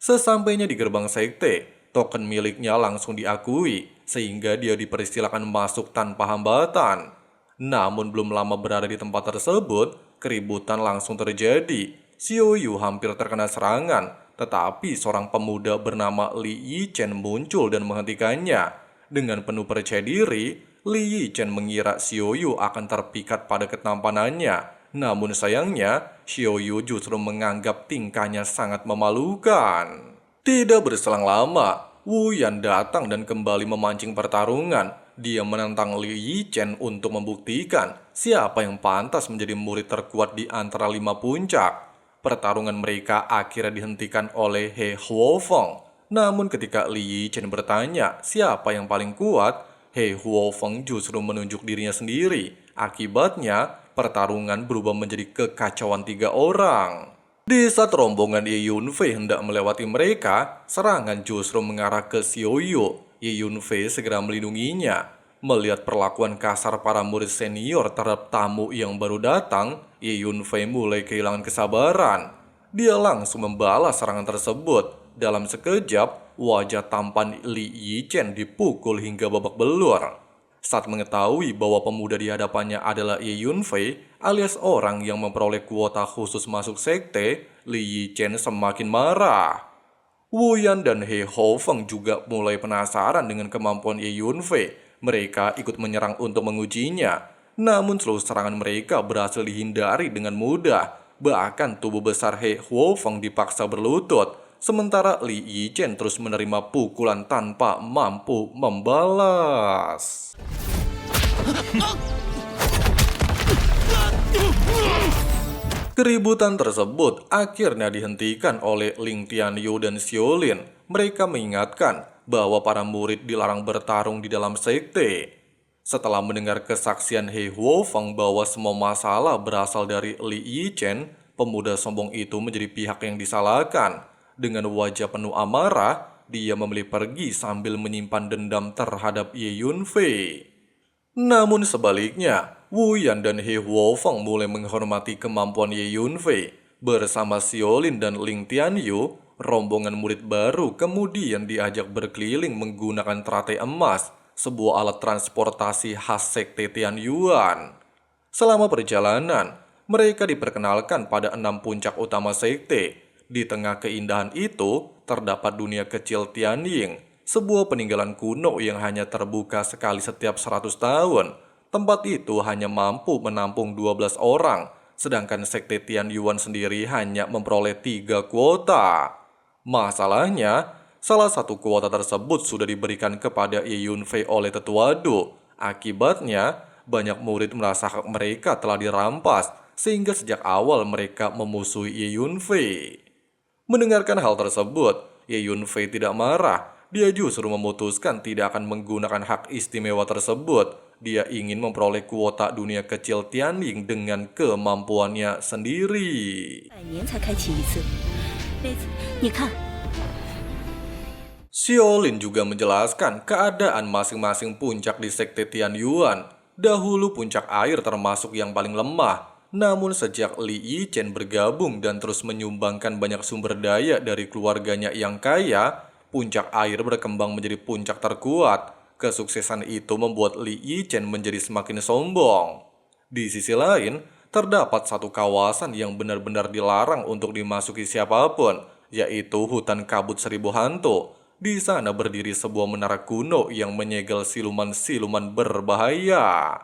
Sesampainya di gerbang sekte, token miliknya langsung diakui sehingga dia dipersilakan masuk tanpa hambatan. Namun belum lama berada di tempat tersebut, keributan langsung terjadi. Xiao Yu hampir terkena serangan. Tetapi seorang pemuda bernama Li Yichen muncul dan menghentikannya. Dengan penuh percaya diri, Li Yichen mengira Xiao Yu akan terpikat pada ketampanannya. Namun sayangnya, Xiao Yu justru menganggap tingkahnya sangat memalukan. Tidak berselang lama, Wu Yan datang dan kembali memancing pertarungan. Dia menantang Li Yichen untuk membuktikan siapa yang pantas menjadi murid terkuat di antara 5 puncak. Pertarungan mereka akhirnya dihentikan oleh He Huofeng. Namun ketika Li Yichen bertanya siapa yang paling kuat, He Huofeng justru menunjuk dirinya sendiri. Akibatnya, pertarungan berubah menjadi kekacauan 3 orang. Di saat rombongan Ye Yunfei hendak melewati mereka, serangan justru mengarah ke Xiao Yu. Ye Yunfei segera melindunginya. Melihat perlakuan kasar para murid senior terhadap tamu yang baru datang, Ye Yunfei mulai kehilangan kesabaran. Dia langsung membalas serangan tersebut. Dalam sekejap, wajah tampan Li Yichen dipukul hingga babak belur. Saat mengetahui bahwa pemuda di hadapannya adalah Ye Yunfei, alias orang yang memperoleh kuota khusus masuk sekte, Li Yichen semakin marah. Wu Yan dan He Huofeng juga mulai penasaran dengan kemampuan Ye Yunfei. Mereka ikut menyerang untuk mengujinya. Namun seluruh serangan mereka berhasil dihindari dengan mudah. Bahkan tubuh besar He Huofeng dipaksa berlutut. Sementara Li Yichen terus menerima pukulan tanpa mampu membalas. Keributan tersebut akhirnya dihentikan oleh Ling Tianyu dan Xiaolin. Mereka mengingatkan bahwa para murid dilarang bertarung di dalam sekte. Setelah mendengar kesaksian He Huofeng bahwa semua masalah berasal dari Li Yichen, pemuda sombong itu menjadi pihak yang disalahkan. Dengan wajah penuh amarah, dia memilih pergi sambil menyimpan dendam terhadap Ye Yunfei. Namun sebaliknya, Wu Yan dan He Huofeng mulai menghormati kemampuan Ye Yunfei. Bersama Xiaolin dan Ling Tianyu, rombongan murid baru kemudian diajak berkeliling menggunakan teratai emas, sebuah alat transportasi khas sekte Tianyuan. Selama perjalanan, mereka diperkenalkan pada 6 puncak utama sekte. Di tengah keindahan itu, terdapat dunia kecil Tianying, sebuah peninggalan kuno yang hanya terbuka sekali setiap 100 tahun. Tempat itu hanya mampu menampung 12 orang, sedangkan sekte Tianyuan sendiri hanya memperoleh 3 kuota. Masalahnya, salah satu kuota tersebut sudah diberikan kepada Ye Yunfei oleh tetua Du. Akibatnya, banyak murid merasa hak mereka telah dirampas, sehingga sejak awal mereka memusuhi Ye Yunfei. Mendengarkan hal tersebut, Ye Yunfei tidak marah. Dia justru memutuskan tidak akan menggunakan hak istimewa tersebut. Dia ingin memperoleh kuota dunia kecil Tianying dengan kemampuannya sendiri. Xiaolin juga menjelaskan keadaan masing-masing puncak di sekte Tianyuan. Dahulu puncak air termasuk yang paling lemah. Namun sejak Li Yichen bergabung dan terus menyumbangkan banyak sumber daya dari keluarganya yang kaya, puncak air berkembang menjadi puncak terkuat. Kesuksesan itu membuat Li Yichen menjadi semakin sombong. Di sisi lain, terdapat satu kawasan yang benar-benar dilarang untuk dimasuki siapapun, yaitu hutan kabut 1000 hantu. Di sana berdiri sebuah menara kuno yang menyegel siluman-siluman berbahaya.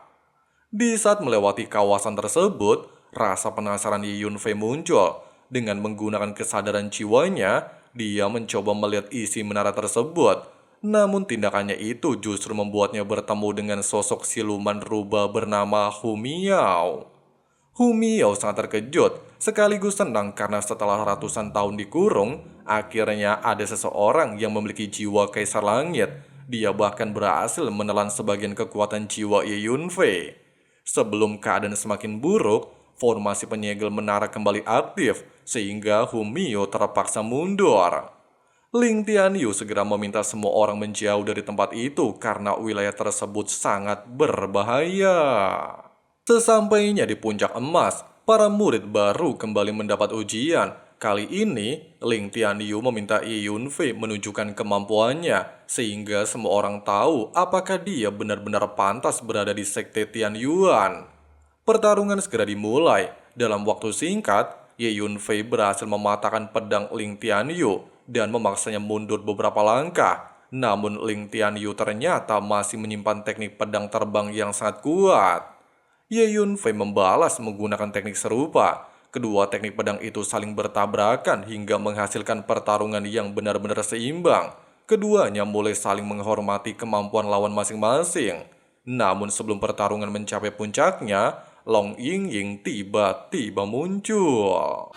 Di saat melewati kawasan tersebut, rasa penasaran Ye Yunfei muncul. Dengan menggunakan kesadaran jiwanya, dia mencoba melihat isi menara tersebut. Namun tindakannya itu justru membuatnya bertemu dengan sosok siluman rubah bernama Hu Miao. Hu Miao sangat terkejut, sekaligus senang karena setelah ratusan tahun dikurung, akhirnya ada seseorang yang memiliki jiwa kaisar langit. Dia bahkan berhasil menelan sebagian kekuatan jiwa Ye Yunfei. Sebelum keadaan semakin buruk, formasi penyegel menara kembali aktif, sehingga Hu Miao terpaksa mundur. Ling Tianyu segera meminta semua orang menjauh dari tempat itu karena wilayah tersebut sangat berbahaya. Sesampainya di puncak emas, para murid baru kembali mendapat ujian. Kali ini, Ling Tianyu meminta Ye Yunfei menunjukkan kemampuannya, sehingga semua orang tahu apakah dia benar-benar pantas berada di sekte Tianyuan. Pertarungan segera dimulai. Dalam waktu singkat, Ye Yunfei berhasil mematahkan pedang Ling Tianyu dan memaksanya mundur beberapa langkah. Namun Ling Tianyu ternyata masih menyimpan teknik pedang terbang yang sangat kuat. Ye Yunfei membalas menggunakan teknik serupa. Kedua teknik pedang itu saling bertabrakan hingga menghasilkan pertarungan yang benar-benar seimbang. Keduanya mulai saling menghormati kemampuan lawan masing-masing. Namun sebelum pertarungan mencapai puncaknya, Long Yingying tiba-tiba muncul.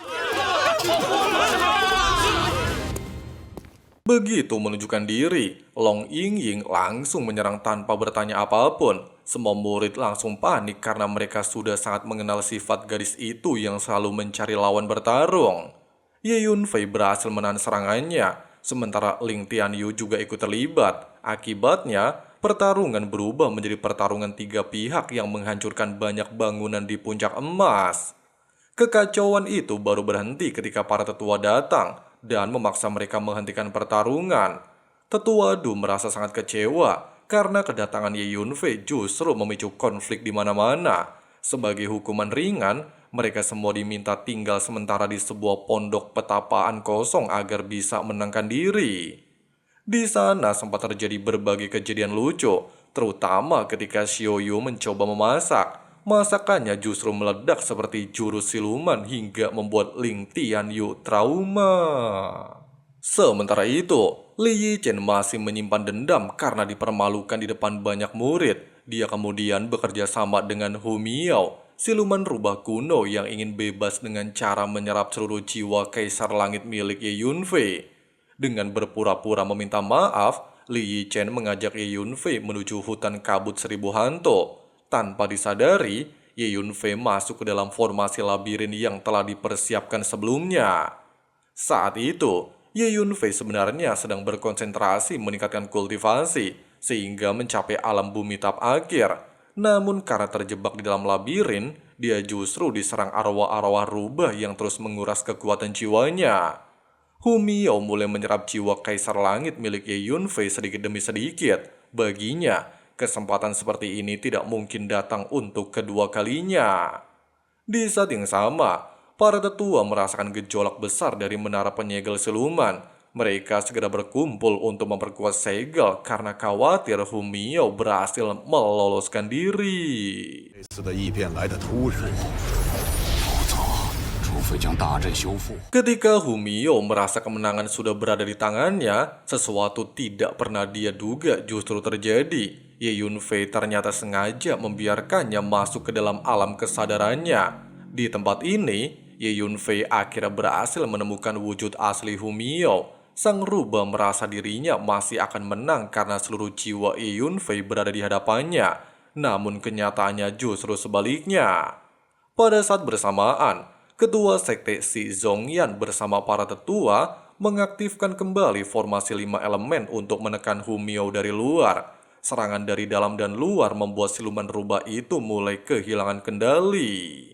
Begitu menunjukkan diri, Long Yingying langsung menyerang tanpa bertanya apapun. Semua murid langsung panik karena mereka sudah sangat mengenal sifat gadis itu yang selalu mencari lawan bertarung. Ye Yunfei berhasil menahan serangannya, sementara Ling Tianyu juga ikut terlibat. Akibatnya, pertarungan berubah menjadi pertarungan 3 pihak yang menghancurkan banyak bangunan di puncak emas. Kekacauan itu baru berhenti ketika para tetua datang dan memaksa mereka menghentikan pertarungan. Tetua Du merasa sangat kecewa karena kedatangan Ye Yunfei justru memicu konflik di mana-mana. Sebagai hukuman ringan, mereka semua diminta tinggal sementara di sebuah pondok petapaan kosong agar bisa menenangkan diri. Di sana sempat terjadi berbagai kejadian lucu, terutama ketika Xiao Yu mencoba memasak. Masakannya justru meledak seperti jurus siluman hingga membuat Ling Tianyu trauma. Sementara itu, Li Yichen masih menyimpan dendam karena dipermalukan di depan banyak murid. Dia kemudian bekerja sama dengan Hu Miao, siluman rubah kuno yang ingin bebas dengan cara menyerap seluruh jiwa kaisar langit milik Ye Yunfei. Dengan berpura-pura meminta maaf, Li Yichen mengajak Ye Yunfei menuju hutan kabut seribu hantu. Tanpa disadari, Ye Yunfei masuk ke dalam formasi labirin yang telah dipersiapkan sebelumnya. Saat itu, Ye Yunfei sebenarnya sedang berkonsentrasi meningkatkan kultivasi sehingga mencapai alam bumi tahap akhir. Namun karena terjebak di dalam labirin, dia justru diserang arwah-arwah rubah yang terus menguras kekuatan jiwanya. Hu Miao mulai menyerap jiwa Kaisar Langit milik Ye Yunfei sedikit demi sedikit. Baginya, kesempatan seperti ini tidak mungkin datang untuk kedua kalinya. Di saat yang sama, para tetua merasakan gejolak besar dari menara penyegel siluman. Mereka segera berkumpul untuk memperkuat segel karena khawatir Hu Miao berhasil meloloskan diri. 这次的异变来得突然，不错，除非将大阵修复。 Ketika Hu Miao merasa kemenangan sudah berada di tangannya, sesuatu tidak pernah dia duga justru terjadi. Ye Yunfei ternyata sengaja membiarkannya masuk ke dalam alam kesadarannya. Di tempat ini, Ye Yunfei akhirnya berhasil menemukan wujud asli Hu Miao. Sang rubah merasa dirinya masih akan menang karena seluruh jiwa Ye Yunfei berada di hadapannya. Namun kenyataannya justru sebaliknya. Pada saat bersamaan, ketua sekte Shi Zhongyan bersama para tetua mengaktifkan kembali formasi 5 elemen untuk menekan Hu Miao dari luar. Serangan dari dalam dan luar membuat siluman rubah itu mulai kehilangan kendali.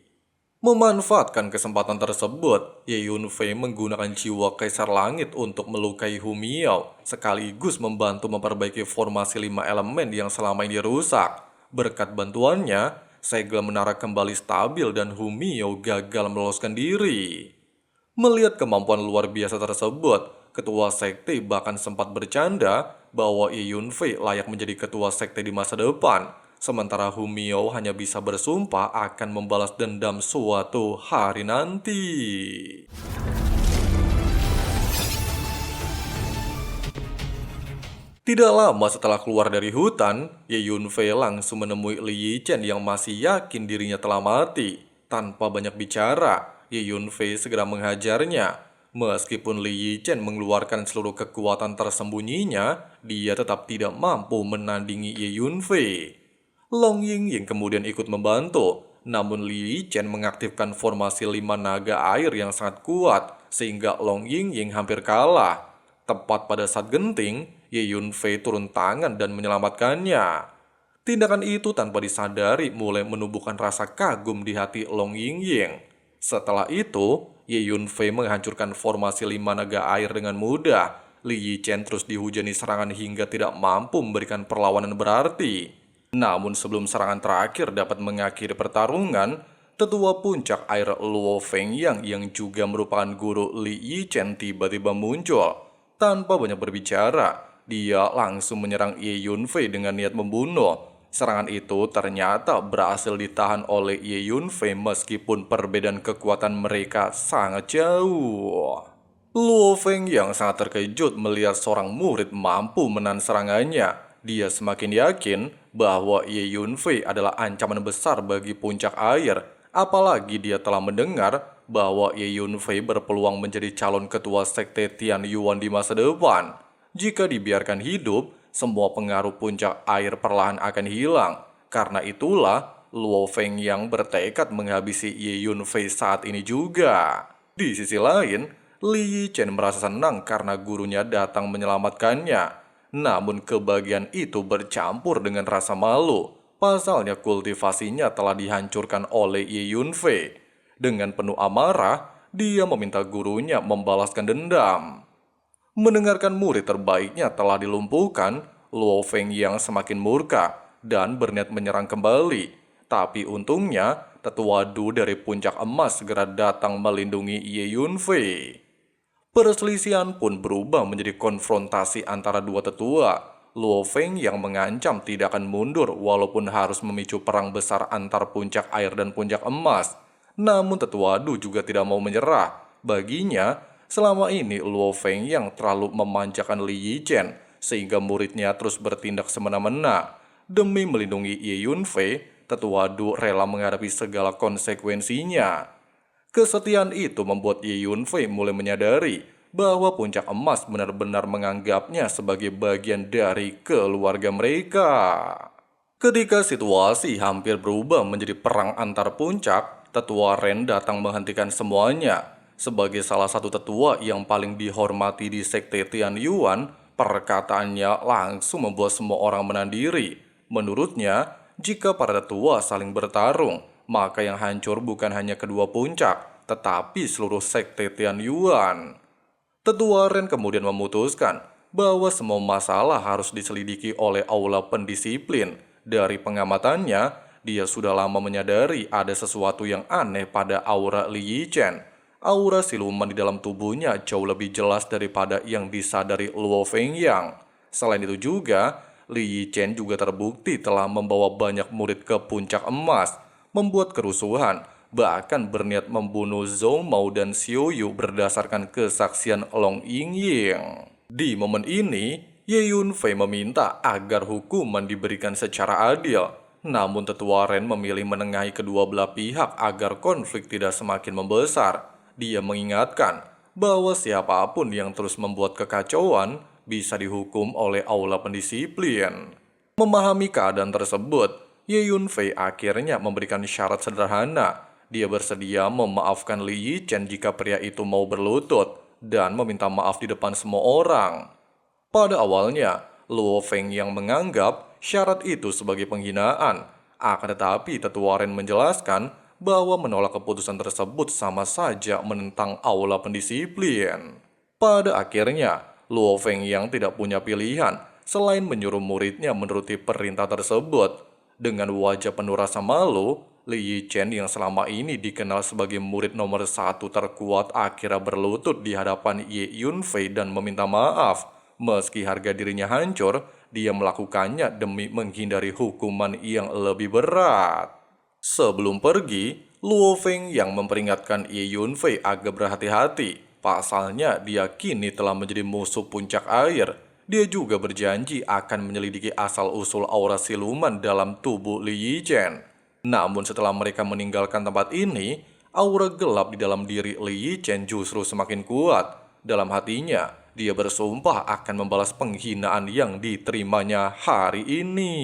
Memanfaatkan kesempatan tersebut, Ye Yunfei menggunakan jiwa Kaisar Langit untuk melukai Hu Miao, sekaligus membantu memperbaiki formasi 5 elemen yang selama ini rusak. Berkat bantuannya, segel menara kembali stabil dan Hu Miao gagal meloloskan diri. Melihat kemampuan luar biasa tersebut, ketua sekte bahkan sempat bercanda bahwa Ye Yunfei layak menjadi ketua sekte di masa depan. Sementara Hu Miao hanya bisa bersumpah akan membalas dendam suatu hari nanti. Tidak lama setelah keluar dari hutan, Ye Yunfei langsung menemui Li Yichen yang masih yakin dirinya telah mati. Tanpa banyak bicara, Ye Yunfei segera menghajarnya. Meskipun Li Yichen mengeluarkan seluruh kekuatan tersembunyinya, dia tetap tidak mampu menandingi Ye Yunfei. Long Yingying kemudian ikut membantu, namun Li Yichen mengaktifkan formasi 5 naga air yang sangat kuat, sehingga Long Yingying hampir kalah. Tepat pada saat genting, Ye Yunfei turun tangan dan menyelamatkannya. Tindakan itu tanpa disadari mulai menumbuhkan rasa kagum di hati Long Yingying. Setelah itu, Ye Yunfei menghancurkan formasi 5 naga air dengan mudah. Li Yichen terus dihujani serangan hingga tidak mampu memberikan perlawanan berarti. Namun sebelum serangan terakhir dapat mengakhiri pertarungan, tetua puncak air Luo Fengyang yang juga merupakan guru Li Yichen tiba-tiba muncul. Tanpa banyak berbicara, dia langsung menyerang Ye Yunfei dengan niat membunuh. Serangan itu ternyata berhasil ditahan oleh Ye Yunfei meskipun perbedaan kekuatan mereka sangat jauh. Luo Fengyang sangat terkejut melihat seorang murid mampu menahan serangannya. Dia semakin yakin bahwa Ye Yunfei adalah ancaman besar bagi puncak air. Apalagi dia telah mendengar bahwa Ye Yunfei berpeluang menjadi calon ketua sekte Tian Yuan di masa depan. Jika dibiarkan hidup, semua pengaruh puncak air perlahan akan hilang. Karena itulah, Luo Fengyang bertekad menghabisi Ye Yunfei saat ini juga. Di sisi lain, Li Yichen merasa senang karena gurunya datang menyelamatkannya. Namun kebahagiaan itu bercampur dengan rasa malu. Pasalnya kultivasinya telah dihancurkan oleh Ye Yunfei. Dengan penuh amarah, dia meminta gurunya membalaskan dendam. Mendengarkan murid terbaiknya telah dilumpuhkan, Luo Fengyang semakin murka dan berniat menyerang kembali. Tapi untungnya, tetua Du dari puncak emas segera datang melindungi Ye Yunfei. Perselisihan pun berubah menjadi konfrontasi antara dua tetua. Luo Fengyang mengancam tidak akan mundur walaupun harus memicu perang besar antar puncak air dan puncak emas. Namun tetua Du juga tidak mau menyerah. Baginya, selama ini Luo Fengyang terlalu memanjakan Li Yichen sehingga muridnya terus bertindak semena-mena. Demi melindungi Ye Yunfei, tetua Du rela menghadapi segala konsekuensinya. Kesetiaan itu membuat Ye Yunfei mulai menyadari bahwa Puncak Emas benar-benar menganggapnya sebagai bagian dari keluarga mereka. Ketika situasi hampir berubah menjadi perang antar puncak, Tetua Ren datang menghentikan semuanya. Sebagai salah satu tetua yang paling dihormati di Sekte Tian Yuan, perkataannya langsung membuat semua orang menahan diri. Menurutnya, jika para tetua saling bertarung, maka yang hancur bukan hanya kedua puncak, tetapi seluruh Sekte Tian Yuan. Tetua Ren kemudian memutuskan bahwa semua masalah harus diselidiki oleh aula pendisiplin. Dari pengamatannya, dia sudah lama menyadari ada sesuatu yang aneh pada aura Li Yichen. Aura siluman di dalam tubuhnya jauh lebih jelas daripada yang disadari Luo Fengyang. Selain itu juga, Li Yichen juga terbukti telah membawa banyak murid ke Puncak Emas, membuat kerusuhan, bahkan berniat membunuh Zhou Mao dan Xiu Yu berdasarkan kesaksian Long Yingying. Di momen ini, Ye Yunfei meminta agar hukuman diberikan secara adil. Namun Tetua Ren memilih menengahi kedua belah pihak agar konflik tidak semakin membesar. Dia mengingatkan bahwa siapapun yang terus membuat kekacauan bisa dihukum oleh aula pendisiplin. Memahami keadaan tersebut, Ye Yunfei akhirnya memberikan syarat sederhana. Dia bersedia memaafkan Li Yichen jika pria itu mau berlutut dan meminta maaf di depan semua orang. Pada awalnya, Luo Fengyang menganggap syarat itu sebagai penghinaan. Akan tetapi Tetua Ren menjelaskan bahwa menolak keputusan tersebut sama saja menentang aula pendisiplin. Pada akhirnya, Luo Fengyang tidak punya pilihan selain menyuruh muridnya menuruti perintah tersebut. Dengan wajah penuh rasa malu, Li Yichen yang selama ini dikenal sebagai murid nomor 1 terkuat akhirnya berlutut di hadapan Ye Yunfei dan meminta maaf. Meski harga dirinya hancur, dia melakukannya demi menghindari hukuman yang lebih berat. Sebelum pergi, Luo Fengyang memperingatkan Ye Yunfei agar berhati-hati. Pasalnya, dia kini telah menjadi musuh puncak air. Dia juga berjanji akan menyelidiki asal-usul aura siluman dalam tubuh Li Yichen. Namun setelah mereka meninggalkan tempat ini, aura gelap di dalam diri Li Yichen justru semakin kuat. Dalam hatinya, dia bersumpah akan membalas penghinaan yang diterimanya hari ini.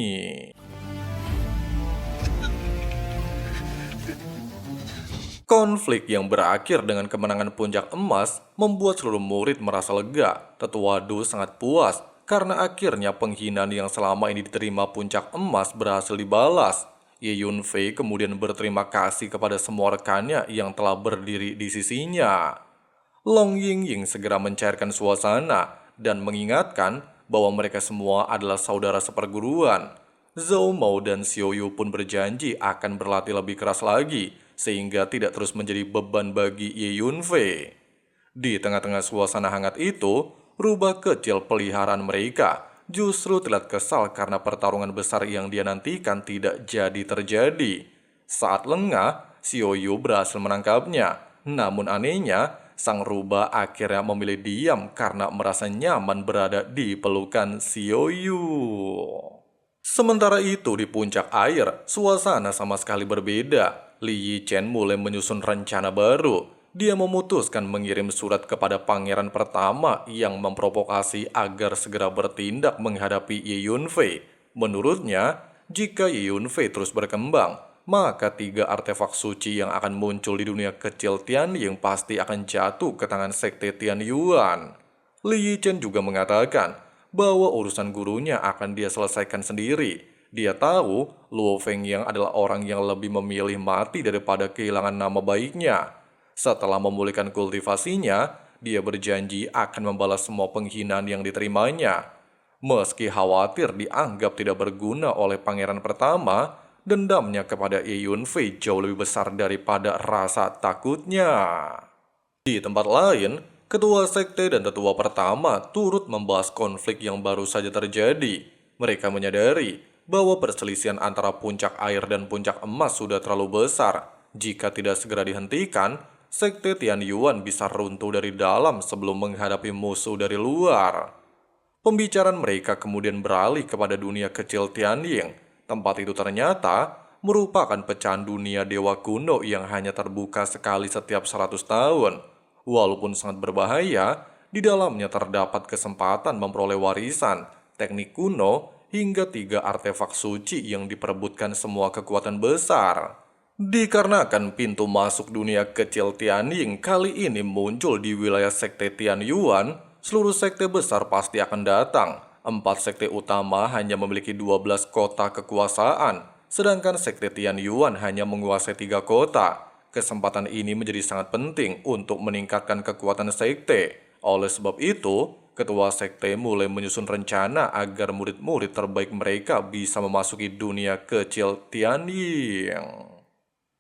Konflik yang berakhir dengan kemenangan Puncak Emas membuat seluruh murid merasa lega. Tetua Du sangat puas karena akhirnya penghinaan yang selama ini diterima Puncak Emas berhasil dibalas. Ye Yunfei kemudian berterima kasih kepada semua rekannya yang telah berdiri di sisinya. Long Yingying segera mencairkan suasana dan mengingatkan bahwa mereka semua adalah saudara seperguruan. Zhou Mao dan Xiu Yu pun berjanji akan berlatih lebih keras lagi, sehingga tidak terus menjadi beban bagi Ye Yunfei. Di tengah-tengah suasana hangat itu, rubah kecil peliharaan mereka justru terlihat kesal karena pertarungan besar yang dia nantikan tidak jadi terjadi. Saat lengah, Xiu Yu berhasil menangkapnya. Namun anehnya, sang rubah akhirnya memilih diam karena merasa nyaman berada di pelukan Xiu Yu. Sementara itu di puncak air, suasana sama sekali berbeda. Li Yichen mulai menyusun rencana baru. Dia memutuskan mengirim surat kepada pangeran pertama yang memprovokasi agar segera bertindak menghadapi Ye Yunfei. Menurutnya, jika Ye Yunfei terus berkembang, maka 3 artefak suci yang akan muncul di dunia kecil Tianying pasti akan jatuh ke tangan Sekte Tian Yuan. Li Yichen juga mengatakan bahwa urusan gurunya akan dia selesaikan sendiri. Dia tahu Luo Fengyang adalah orang yang lebih memilih mati daripada kehilangan nama baiknya. Setelah memulihkan kultivasinya, dia berjanji akan membalas semua penghinaan yang diterimanya. Meski khawatir dianggap tidak berguna oleh pangeran pertama, dendamnya kepada Ye Yunfei jauh lebih besar daripada rasa takutnya. Di tempat lain, ketua sekte dan tetua pertama turut membahas konflik yang baru saja terjadi. Mereka menyadari bahwa perselisihan antara puncak air dan puncak emas sudah terlalu besar. Jika tidak segera dihentikan, Sekte Tian Yuan bisa runtuh dari dalam sebelum menghadapi musuh dari luar. Pembicaraan mereka kemudian beralih kepada dunia kecil Tianying. Tempat itu ternyata merupakan pecahan dunia dewa kuno yang hanya terbuka sekali setiap 100 tahun. Walaupun sangat berbahaya, Di dalamnya terdapat kesempatan memperoleh warisan, teknik kuno, hingga 3 artefak suci yang diperebutkan semua kekuatan besar. Dikarenakan pintu masuk dunia kecil Tianying kali ini muncul di wilayah sekte Tianyuan, seluruh sekte besar pasti akan datang. 4 sekte utama hanya memiliki 12 kota kekuasaan, sedangkan sekte Tianyuan hanya menguasai 3 kota. Kesempatan ini menjadi sangat penting untuk meningkatkan kekuatan sekte. Oleh sebab itu, ketua sekte mulai menyusun rencana agar murid-murid terbaik mereka bisa memasuki dunia kecil Tianying.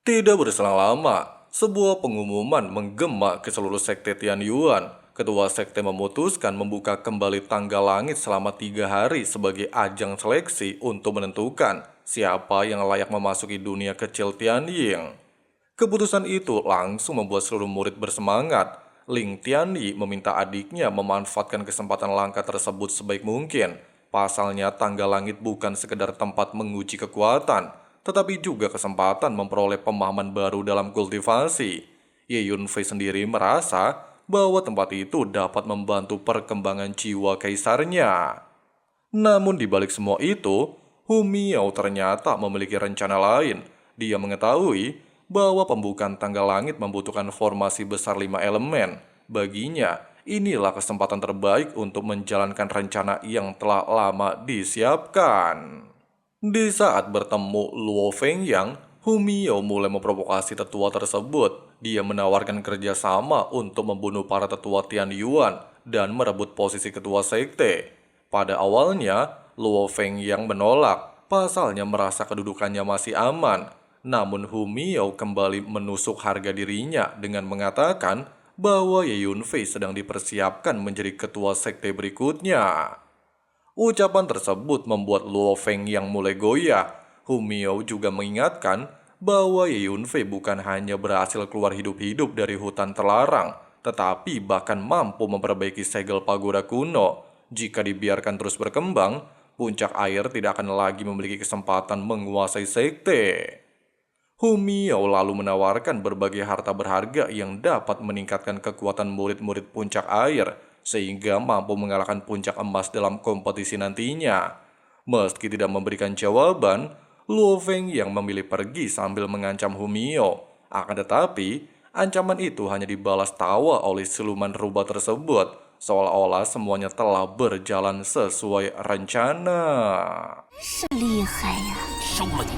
Tidak berselang lama, sebuah pengumuman menggema ke seluruh sekte Tianyuan. Ketua sekte memutuskan membuka kembali tangga langit selama 3 hari sebagai ajang seleksi untuk menentukan siapa yang layak memasuki dunia kecil Tianying. Keputusan itu langsung membuat seluruh murid bersemangat. Ling Tianyi meminta adiknya memanfaatkan kesempatan langka tersebut sebaik mungkin. Pasalnya tangga langit bukan sekedar tempat menguji kekuatan, tetapi juga kesempatan memperoleh pemahaman baru dalam kultivasi. Ye Yunfei sendiri merasa bahwa tempat itu dapat membantu perkembangan jiwa kaisarnya. Namun di balik semua itu, Hu Miao ternyata memiliki rencana lain. Dia mengetahui bahwa pembukaan tangga langit membutuhkan formasi besar 5 elemen. Baginya, inilah kesempatan terbaik untuk menjalankan rencana yang telah lama disiapkan. Di saat bertemu Luo Fengyang, Hu Miao mulai memprovokasi tetua tersebut. Dia menawarkan kerjasama untuk membunuh para tetua Tianyuan dan merebut posisi ketua sekte. Pada awalnya, Luo Fengyang menolak, pasalnya merasa kedudukannya masih aman. Namun Hu Miao kembali menusuk harga dirinya dengan mengatakan bahwa Ye Yunfei sedang dipersiapkan menjadi ketua sekte berikutnya. Ucapan tersebut membuat Luo Fengyang mulai goyah. Hu Miao juga mengingatkan bahwa Ye Yunfei bukan hanya berhasil keluar hidup-hidup dari hutan terlarang, tetapi bahkan mampu memperbaiki segel pagoda kuno. Jika dibiarkan terus berkembang, puncak air tidak akan lagi memiliki kesempatan menguasai sekte. Hu Miao lalu menawarkan berbagai harta berharga yang dapat meningkatkan kekuatan murid-murid puncak air, sehingga mampu mengalahkan puncak emas dalam kompetisi nantinya. Meski tidak memberikan jawaban, Luo Fengyang memilih pergi sambil mengancam Hu Miao. Akan tetapi, ancaman itu hanya dibalas tawa oleh siluman rubah tersebut, seolah-olah semuanya telah berjalan sesuai rencana. 是厉害呀！收了你！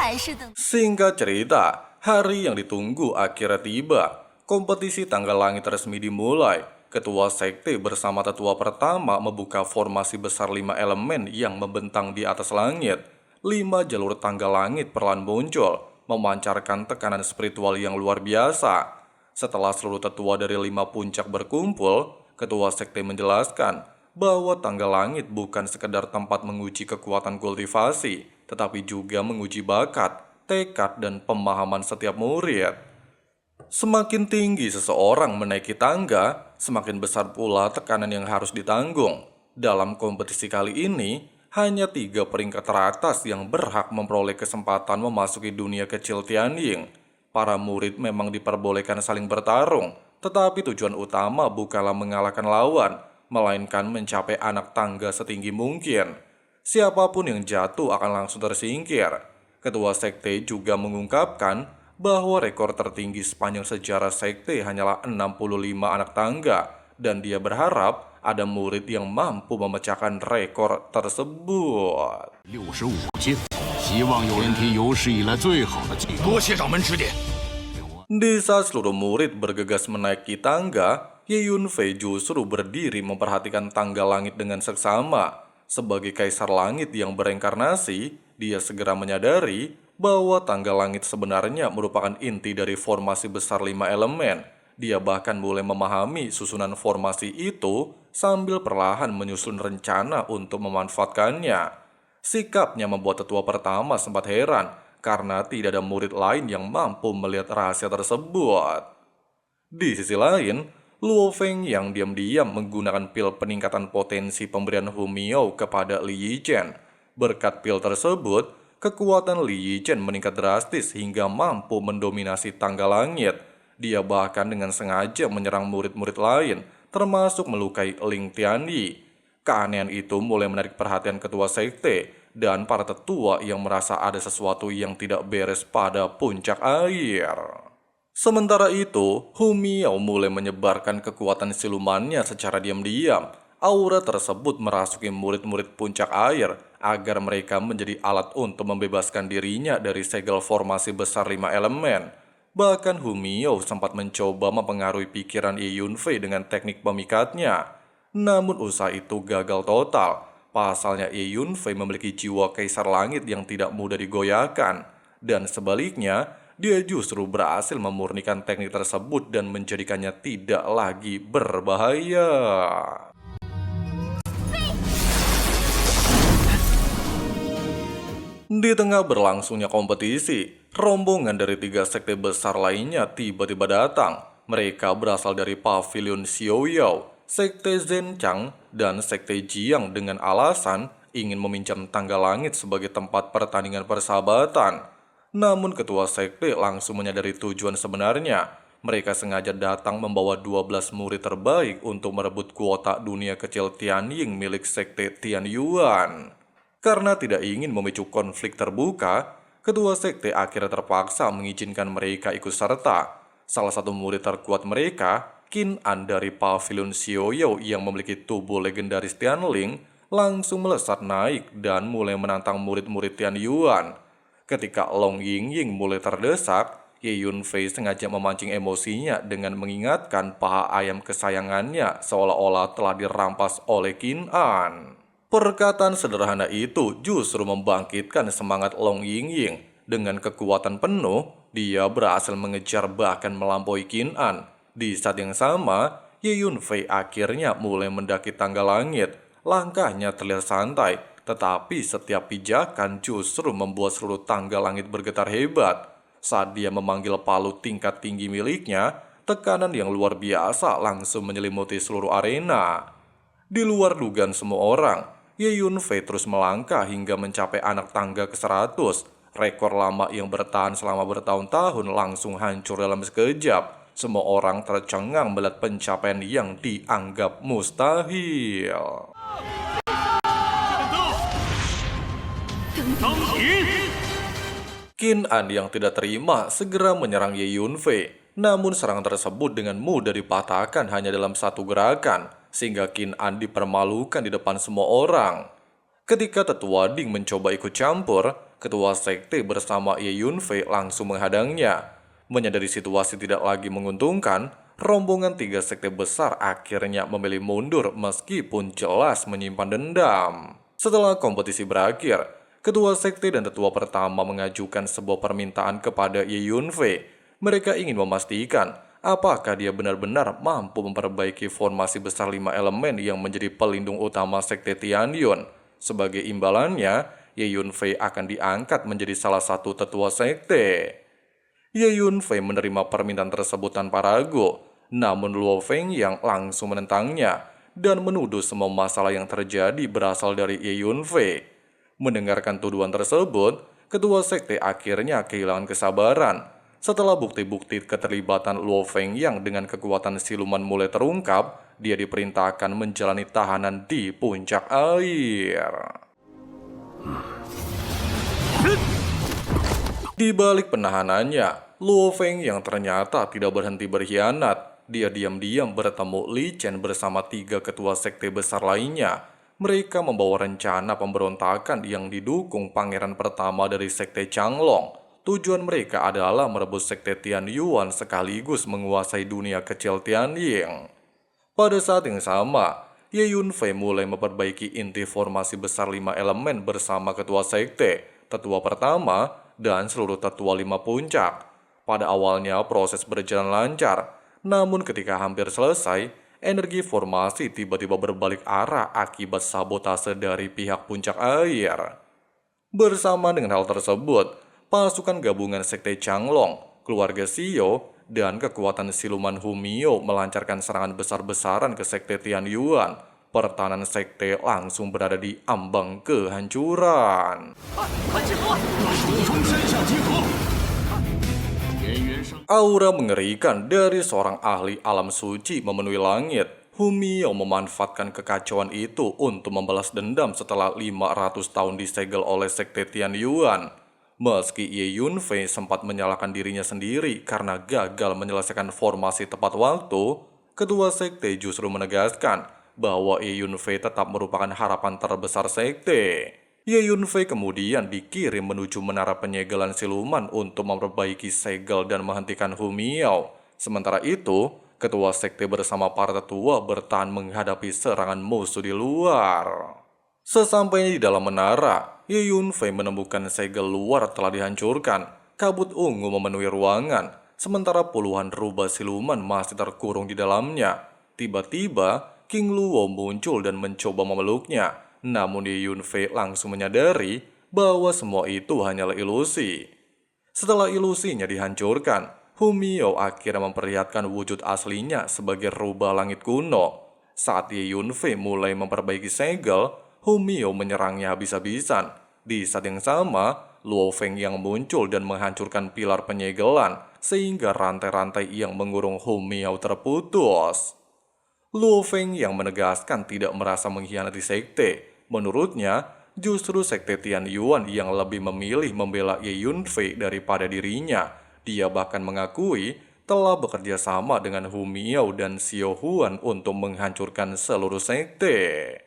还是等 Singkat cerita, hari yang ditunggu akhirnya tiba. Kompetisi tangga langit resmi dimulai. Ketua sekte bersama tetua pertama membuka formasi besar 5 elemen yang membentang di atas langit. 5 jalur tangga langit perlahan muncul, memancarkan tekanan spiritual yang luar biasa. Setelah seluruh tetua dari 5 puncak berkumpul, ketua sekte menjelaskan bahwa tangga langit bukan sekedar tempat menguji kekuatan kultivasi, tetapi juga menguji bakat, tekad, dan pemahaman setiap murid. Semakin tinggi seseorang menaiki tangga, semakin besar pula tekanan yang harus ditanggung. Dalam kompetisi kali ini, hanya 3 peringkat teratas yang berhak memperoleh kesempatan memasuki dunia kecil Tianying. Para murid memang diperbolehkan saling bertarung, tetapi tujuan utama bukanlah mengalahkan lawan, melainkan mencapai anak tangga setinggi mungkin. Siapapun yang jatuh akan langsung tersingkir. Ketua sekte juga mengungkapkan bahwa rekor tertinggi sepanjang sejarah sekte hanyalah 65 anak tangga, dan dia berharap ada murid yang mampu memecahkan rekor tersebut. 65阶，希望有人提有史以来最好的记录。多谢掌门指点。 Di saat seluruh murid bergegas menaiki tangga, Ye Yunfei justru berdiri memperhatikan tangga langit dengan seksama. Sebagai kaisar langit yang bereinkarnasi, dia segera menyadari bahwa tangga langit sebenarnya merupakan inti dari formasi besar 5 elemen. Dia bahkan mulai memahami susunan formasi itu sambil perlahan menyusun rencana untuk memanfaatkannya. Sikapnya membuat tetua pertama sempat heran karena tidak ada murid lain yang mampu melihat rahasia tersebut. Di sisi lain, Luo Fengyang diam-diam menggunakan pil peningkatan potensi pemberian Hu Miao kepada Li Yichen. Berkat pil tersebut, kekuatan Li Yichen meningkat drastis hingga mampu mendominasi tangga langit. Dia bahkan dengan sengaja menyerang murid-murid lain, termasuk melukai Ling Tianyi. Keanehan itu mulai menarik perhatian ketua sekte dan para tetua yang merasa ada sesuatu yang tidak beres pada puncak air. Sementara itu, Hu Miao mulai menyebarkan kekuatan silumannya secara diam-diam. Aura tersebut merasuki murid-murid puncak air agar mereka menjadi alat untuk membebaskan dirinya dari segel formasi besar 5 elemen. Bahkan Hu Miao sempat mencoba mempengaruhi pikiran Ye Yunfei dengan teknik pemikatnya. Namun usaha itu gagal total. Pasalnya Ye Yunfei memiliki jiwa kaisar langit yang tidak mudah digoyahkan. Dan sebaliknya, dia justru berhasil memurnikan teknik tersebut dan menjadikannya tidak lagi berbahaya. Di tengah berlangsungnya kompetisi, rombongan dari 3 sekte besar lainnya tiba-tiba datang. Mereka berasal dari Pavilion Xiaoyao, Sekte Zhenchang, dan Sekte Jiang dengan alasan ingin meminjam tangga langit sebagai tempat pertandingan persahabatan. Namun ketua sekte langsung menyadari tujuan sebenarnya. Mereka sengaja datang membawa 12 murid terbaik untuk merebut kuota dunia kecil Tianying milik Sekte Tianyuan. Karena tidak ingin memicu konflik terbuka, ketua sekte akhirnya terpaksa mengizinkan mereka ikut serta. Salah satu murid terkuat mereka, Qin An dari Pavilion Xiaoyao yang memiliki tubuh legendaris Tianling, langsung melesat naik dan mulai menantang murid-murid Tianyuan. Ketika Long Yingying mulai terdesak, Ye Yunfei sengaja memancing emosinya dengan mengingatkan paha ayam kesayangannya seolah-olah telah dirampas oleh Qin An. Perkataan sederhana itu justru membangkitkan semangat Long Yingying. Dengan kekuatan penuh, dia berhasil mengejar bahkan melampaui Qin An. Di saat yang sama, Ye Yunfei akhirnya mulai mendaki tangga langit. Langkahnya terlihat santai, tetapi setiap pijakan justru membuat seluruh tangga langit bergetar hebat. Saat dia memanggil palu tingkat tinggi miliknya, tekanan yang luar biasa langsung menyelimuti seluruh arena. Di luar dugaan semua orang, Ye Yunfei terus melangkah hingga mencapai anak tangga ke-100. Rekor lama yang bertahan selama bertahun-tahun langsung hancur dalam sekejap. Semua orang tercengang melihat pencapaian yang dianggap mustahil. Qin An yang tidak terima segera menyerang Ye Yunfei. Namun serangan tersebut dengan mudah dipatahkan hanya dalam satu gerakan, sehingga Qin An dipermalukan di depan semua orang. Ketika tetua Ding mencoba ikut campur, ketua sekte bersama Ye Yunfei langsung menghadangnya. Menyadari situasi tidak lagi menguntungkan, rombongan 3 sekte besar akhirnya memilih mundur meskipun jelas menyimpan dendam. Setelah kompetisi berakhir, ketua sekte dan tetua pertama mengajukan sebuah permintaan kepada Ye Yunfei. Mereka ingin memastikan apakah dia benar-benar mampu memperbaiki formasi besar 5 elemen yang menjadi pelindung utama sekte Tianyun. Sebagai imbalannya, Ye Yunfei akan diangkat menjadi salah satu tetua sekte. Ye Yunfei menerima permintaan tersebut tanpa ragu. Namun Luo Fengyang langsung menentangnya dan menuduh semua masalah yang terjadi berasal dari Ye Yunfei. Mendengarkan tuduhan tersebut, ketua sekte akhirnya kehilangan kesabaran. Setelah bukti-bukti keterlibatan Luo Fengyang dengan kekuatan siluman mulai terungkap, dia diperintahkan menjalani tahanan di puncak air. Di balik penahanannya, Luo Fengyang ternyata tidak berhenti berkhianat. Dia diam-diam bertemu Li Chen bersama 3 ketua sekte besar lainnya. Mereka membawa rencana pemberontakan yang didukung pangeran pertama dari sekte Changlong. Tujuan mereka adalah merebut sekte Tianyuan sekaligus menguasai dunia kecil Tianying. Pada saat yang sama, Ye Yunfei mulai memperbaiki inti formasi besar 5 elemen bersama ketua sekte, tetua pertama, dan seluruh tetua 5 puncak. Pada awalnya proses berjalan lancar, namun ketika hampir selesai, energi formasi tiba-tiba berbalik arah akibat sabotase dari pihak puncak air. Bersama dengan hal tersebut, pasukan gabungan sekte Changlong, keluarga Xiao, dan kekuatan siluman Hu Miao melancarkan serangan besar-besaran ke sekte Tianyuan. Pertahanan sekte langsung berada di ambang kehancuran. 田园 Aura mengerikan dari seorang ahli alam suci memenuhi langit. Humiao memanfaatkan kekacauan itu untuk membalas dendam setelah 500 tahun disegel oleh Sekte Tianyuan. Meski Ye Yunfei sempat menyalahkan dirinya sendiri karena gagal menyelesaikan formasi tepat waktu, ketua sekte justru menegaskan bahwa Ye Yunfei tetap merupakan harapan terbesar sekte. Ye Yunfei kemudian dikirim menuju menara penyegelan siluman untuk memperbaiki segel dan menghentikan Humiao. Sementara itu, ketua sekte bersama para tetua bertahan menghadapi serangan musuh di luar. Sesampainya di dalam menara, Ye Yunfei menemukan segel luar telah dihancurkan. Kabut ungu memenuhi ruangan, sementara puluhan rubah siluman masih terkurung di dalamnya. Tiba-tiba, King Luo muncul dan mencoba memeluknya. Namun Ye Yunfei langsung menyadari bahwa semua itu hanyalah ilusi. Setelah ilusinya dihancurkan, Humiao akhirnya memperlihatkan wujud aslinya sebagai rubah langit kuno. Saat Ye Yunfei mulai memperbaiki segel, Humiao menyerangnya habis-habisan. Di saat yang sama, Luo Feng yang muncul dan menghancurkan pilar penyegelan sehingga rantai-rantai yang mengurung Humiao terputus. Luo Feng yang menegaskan tidak merasa mengkhianati sekte. Menurutnya, justru sekte Tianyuan yang lebih memilih membela Ye Yunfei daripada dirinya. Dia bahkan mengakui telah bekerja sama dengan Humiao dan Xiao Huan untuk menghancurkan seluruh sekte.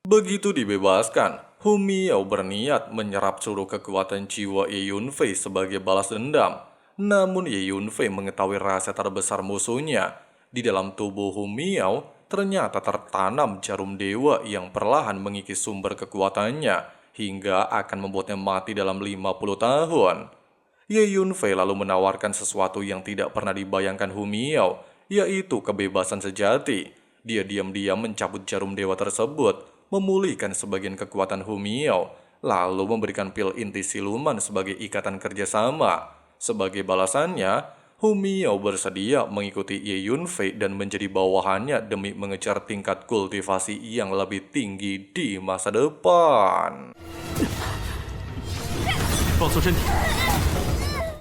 Begitu dibebaskan, Humiao berniat menyerap seluruh kekuatan jiwa Ye Yunfei sebagai balas dendam. Namun Ye Yunfei mengetahui rahasia terbesar musuhnya. Di dalam tubuh Humiao ternyata tertanam jarum dewa yang perlahan mengikis sumber kekuatannya hingga akan membuatnya mati dalam 50 tahun. Ye Yunfei lalu menawarkan sesuatu yang tidak pernah dibayangkan Humiao, yaitu kebebasan sejati. Dia diam-diam mencabut jarum dewa tersebut, memulihkan sebagian kekuatan Humiao, lalu memberikan pil inti siluman sebagai ikatan kerjasama. Sebagai balasannya, Humiao bersedia mengikuti Ye Yunfei dan menjadi bawahannya demi mengejar tingkat kultivasi yang lebih tinggi di masa depan.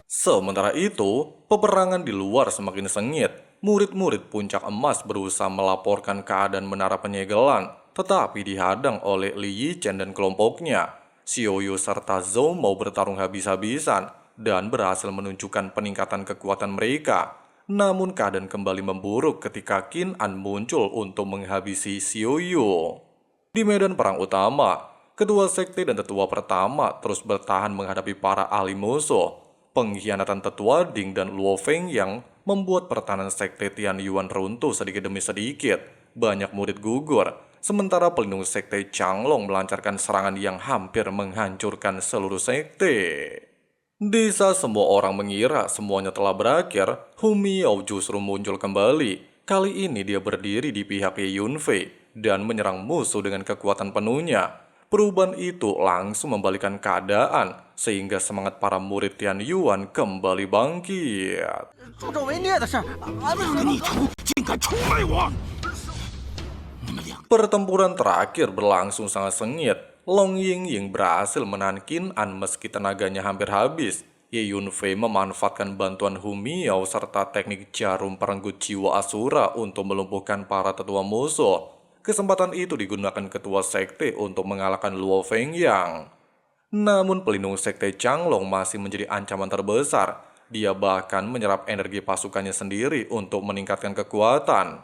Sementara itu, peperangan di luar semakin sengit. Murid-murid puncak emas berusaha melaporkan keadaan menara penyegelan, tetapi dihadang oleh Li Yichen dan kelompoknya. Xiaoyu serta Zhou mau bertarung habis-habisan dan berhasil menunjukkan peningkatan kekuatan mereka. Namun keadaan kembali memburuk ketika Qin An muncul untuk menghabisi Xiaoyu. Di medan perang utama, ketua sekte dan tetua pertama terus bertahan menghadapi para ahli musuh. Pengkhianatan tetua Ding dan Luo Feng yang membuat pertahanan sekte Tianyuan runtuh sedikit demi sedikit. Banyak murid gugur, sementara pelindung sekte Changlong melancarkan serangan yang hampir menghancurkan seluruh sekte. Di saat semua orang mengira semuanya telah berakhir, Humiao justru muncul kembali. Kali ini dia berdiri di pihak Ye Yunfei dan menyerang musuh dengan kekuatan penuhnya. Perubahan itu langsung membalikkan keadaan, sehingga semangat para murid Tianyuan kembali bangkit. Pertempuran terakhir berlangsung sangat sengit. Long Yingying berhasil menahan Qin An meski tenaganya hampir habis. Ye Yunfei memanfaatkan bantuan Humiao serta teknik jarum perenggut jiwa Asura untuk melumpuhkan para tetua musuh. Kesempatan itu digunakan ketua sekte untuk mengalahkan Luo Fengyang. Namun pelindung sekte Changlong masih menjadi ancaman terbesar. Dia bahkan menyerap energi pasukannya sendiri untuk meningkatkan kekuatan.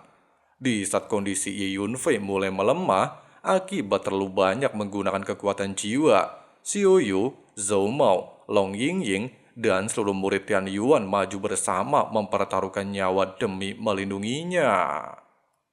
Di saat kondisi Ye Yunfei mulai melemah, akibat terlalu banyak menggunakan kekuatan jiwa, Xiaoyu, Zhou Mao, Long Yingying, dan seluruh murid Tianyuan maju bersama mempertaruhkan nyawa demi melindunginya.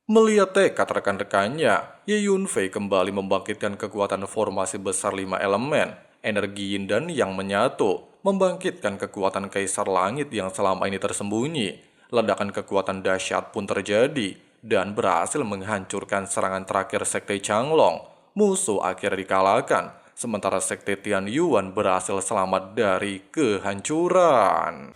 Melihat tekad rekan-rekannya, Ye Yunfei kembali membangkitkan kekuatan formasi besar 5 elemen, energi yin dan yang menyatu, membangkitkan kekuatan kaisar langit yang selama ini tersembunyi. Ledakan kekuatan dahsyat pun terjadi, dan berhasil menghancurkan serangan terakhir sekte Changlong. Musuh akhirnya dikalahkan, sementara sekte Tianyuan berhasil selamat dari kehancuran.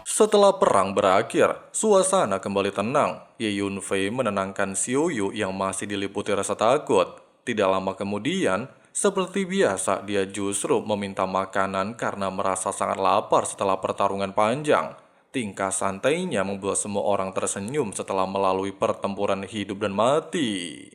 Setelah perang berakhir, suasana kembali tenang. Ye Yunfei menenangkan Xiaoyu yang masih diliputi rasa takut. Tidak lama kemudian, Seperti biasa, dia justru meminta makanan karena merasa sangat lapar setelah pertarungan panjang. Tingkah santainya membuat semua orang tersenyum setelah melalui pertempuran hidup dan mati.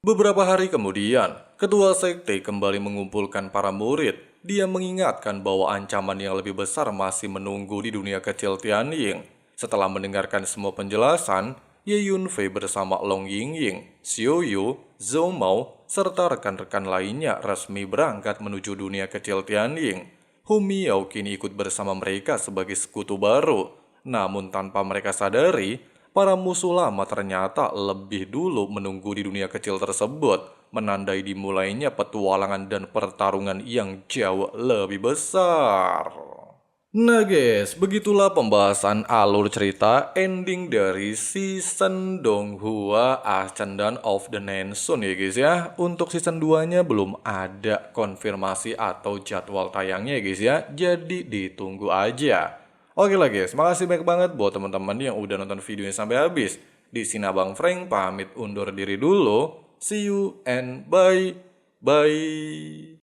Beberapa hari kemudian, ketua sekte kembali mengumpulkan para murid. Dia mengingatkan bahwa ancaman yang lebih besar masih menunggu di dunia kecil Tianying. Setelah mendengarkan semua penjelasan, Ye Yunfei bersama Long Yingying, Xiu Yu, Zhou Mao, serta rekan-rekan lainnya resmi berangkat menuju dunia kecil Tianying. Hu Miao kini ikut bersama mereka sebagai sekutu baru. Namun tanpa mereka sadari, para musuh lama ternyata lebih dulu menunggu di dunia kecil tersebut, menandai dimulainya petualangan dan pertarungan yang jauh lebih besar. Nah guys, begitulah pembahasan alur cerita ending dari season Donghua Ascendant of the Nation ya guys ya. Untuk season 2-nya belum ada konfirmasi atau jadwal tayangnya ya guys ya. Jadi ditunggu aja. Oke lah guys, makasih banyak banget buat teman-teman yang udah nonton videonya sampai habis. Di sini Abang Frank pamit undur diri dulu. See you and bye. Bye.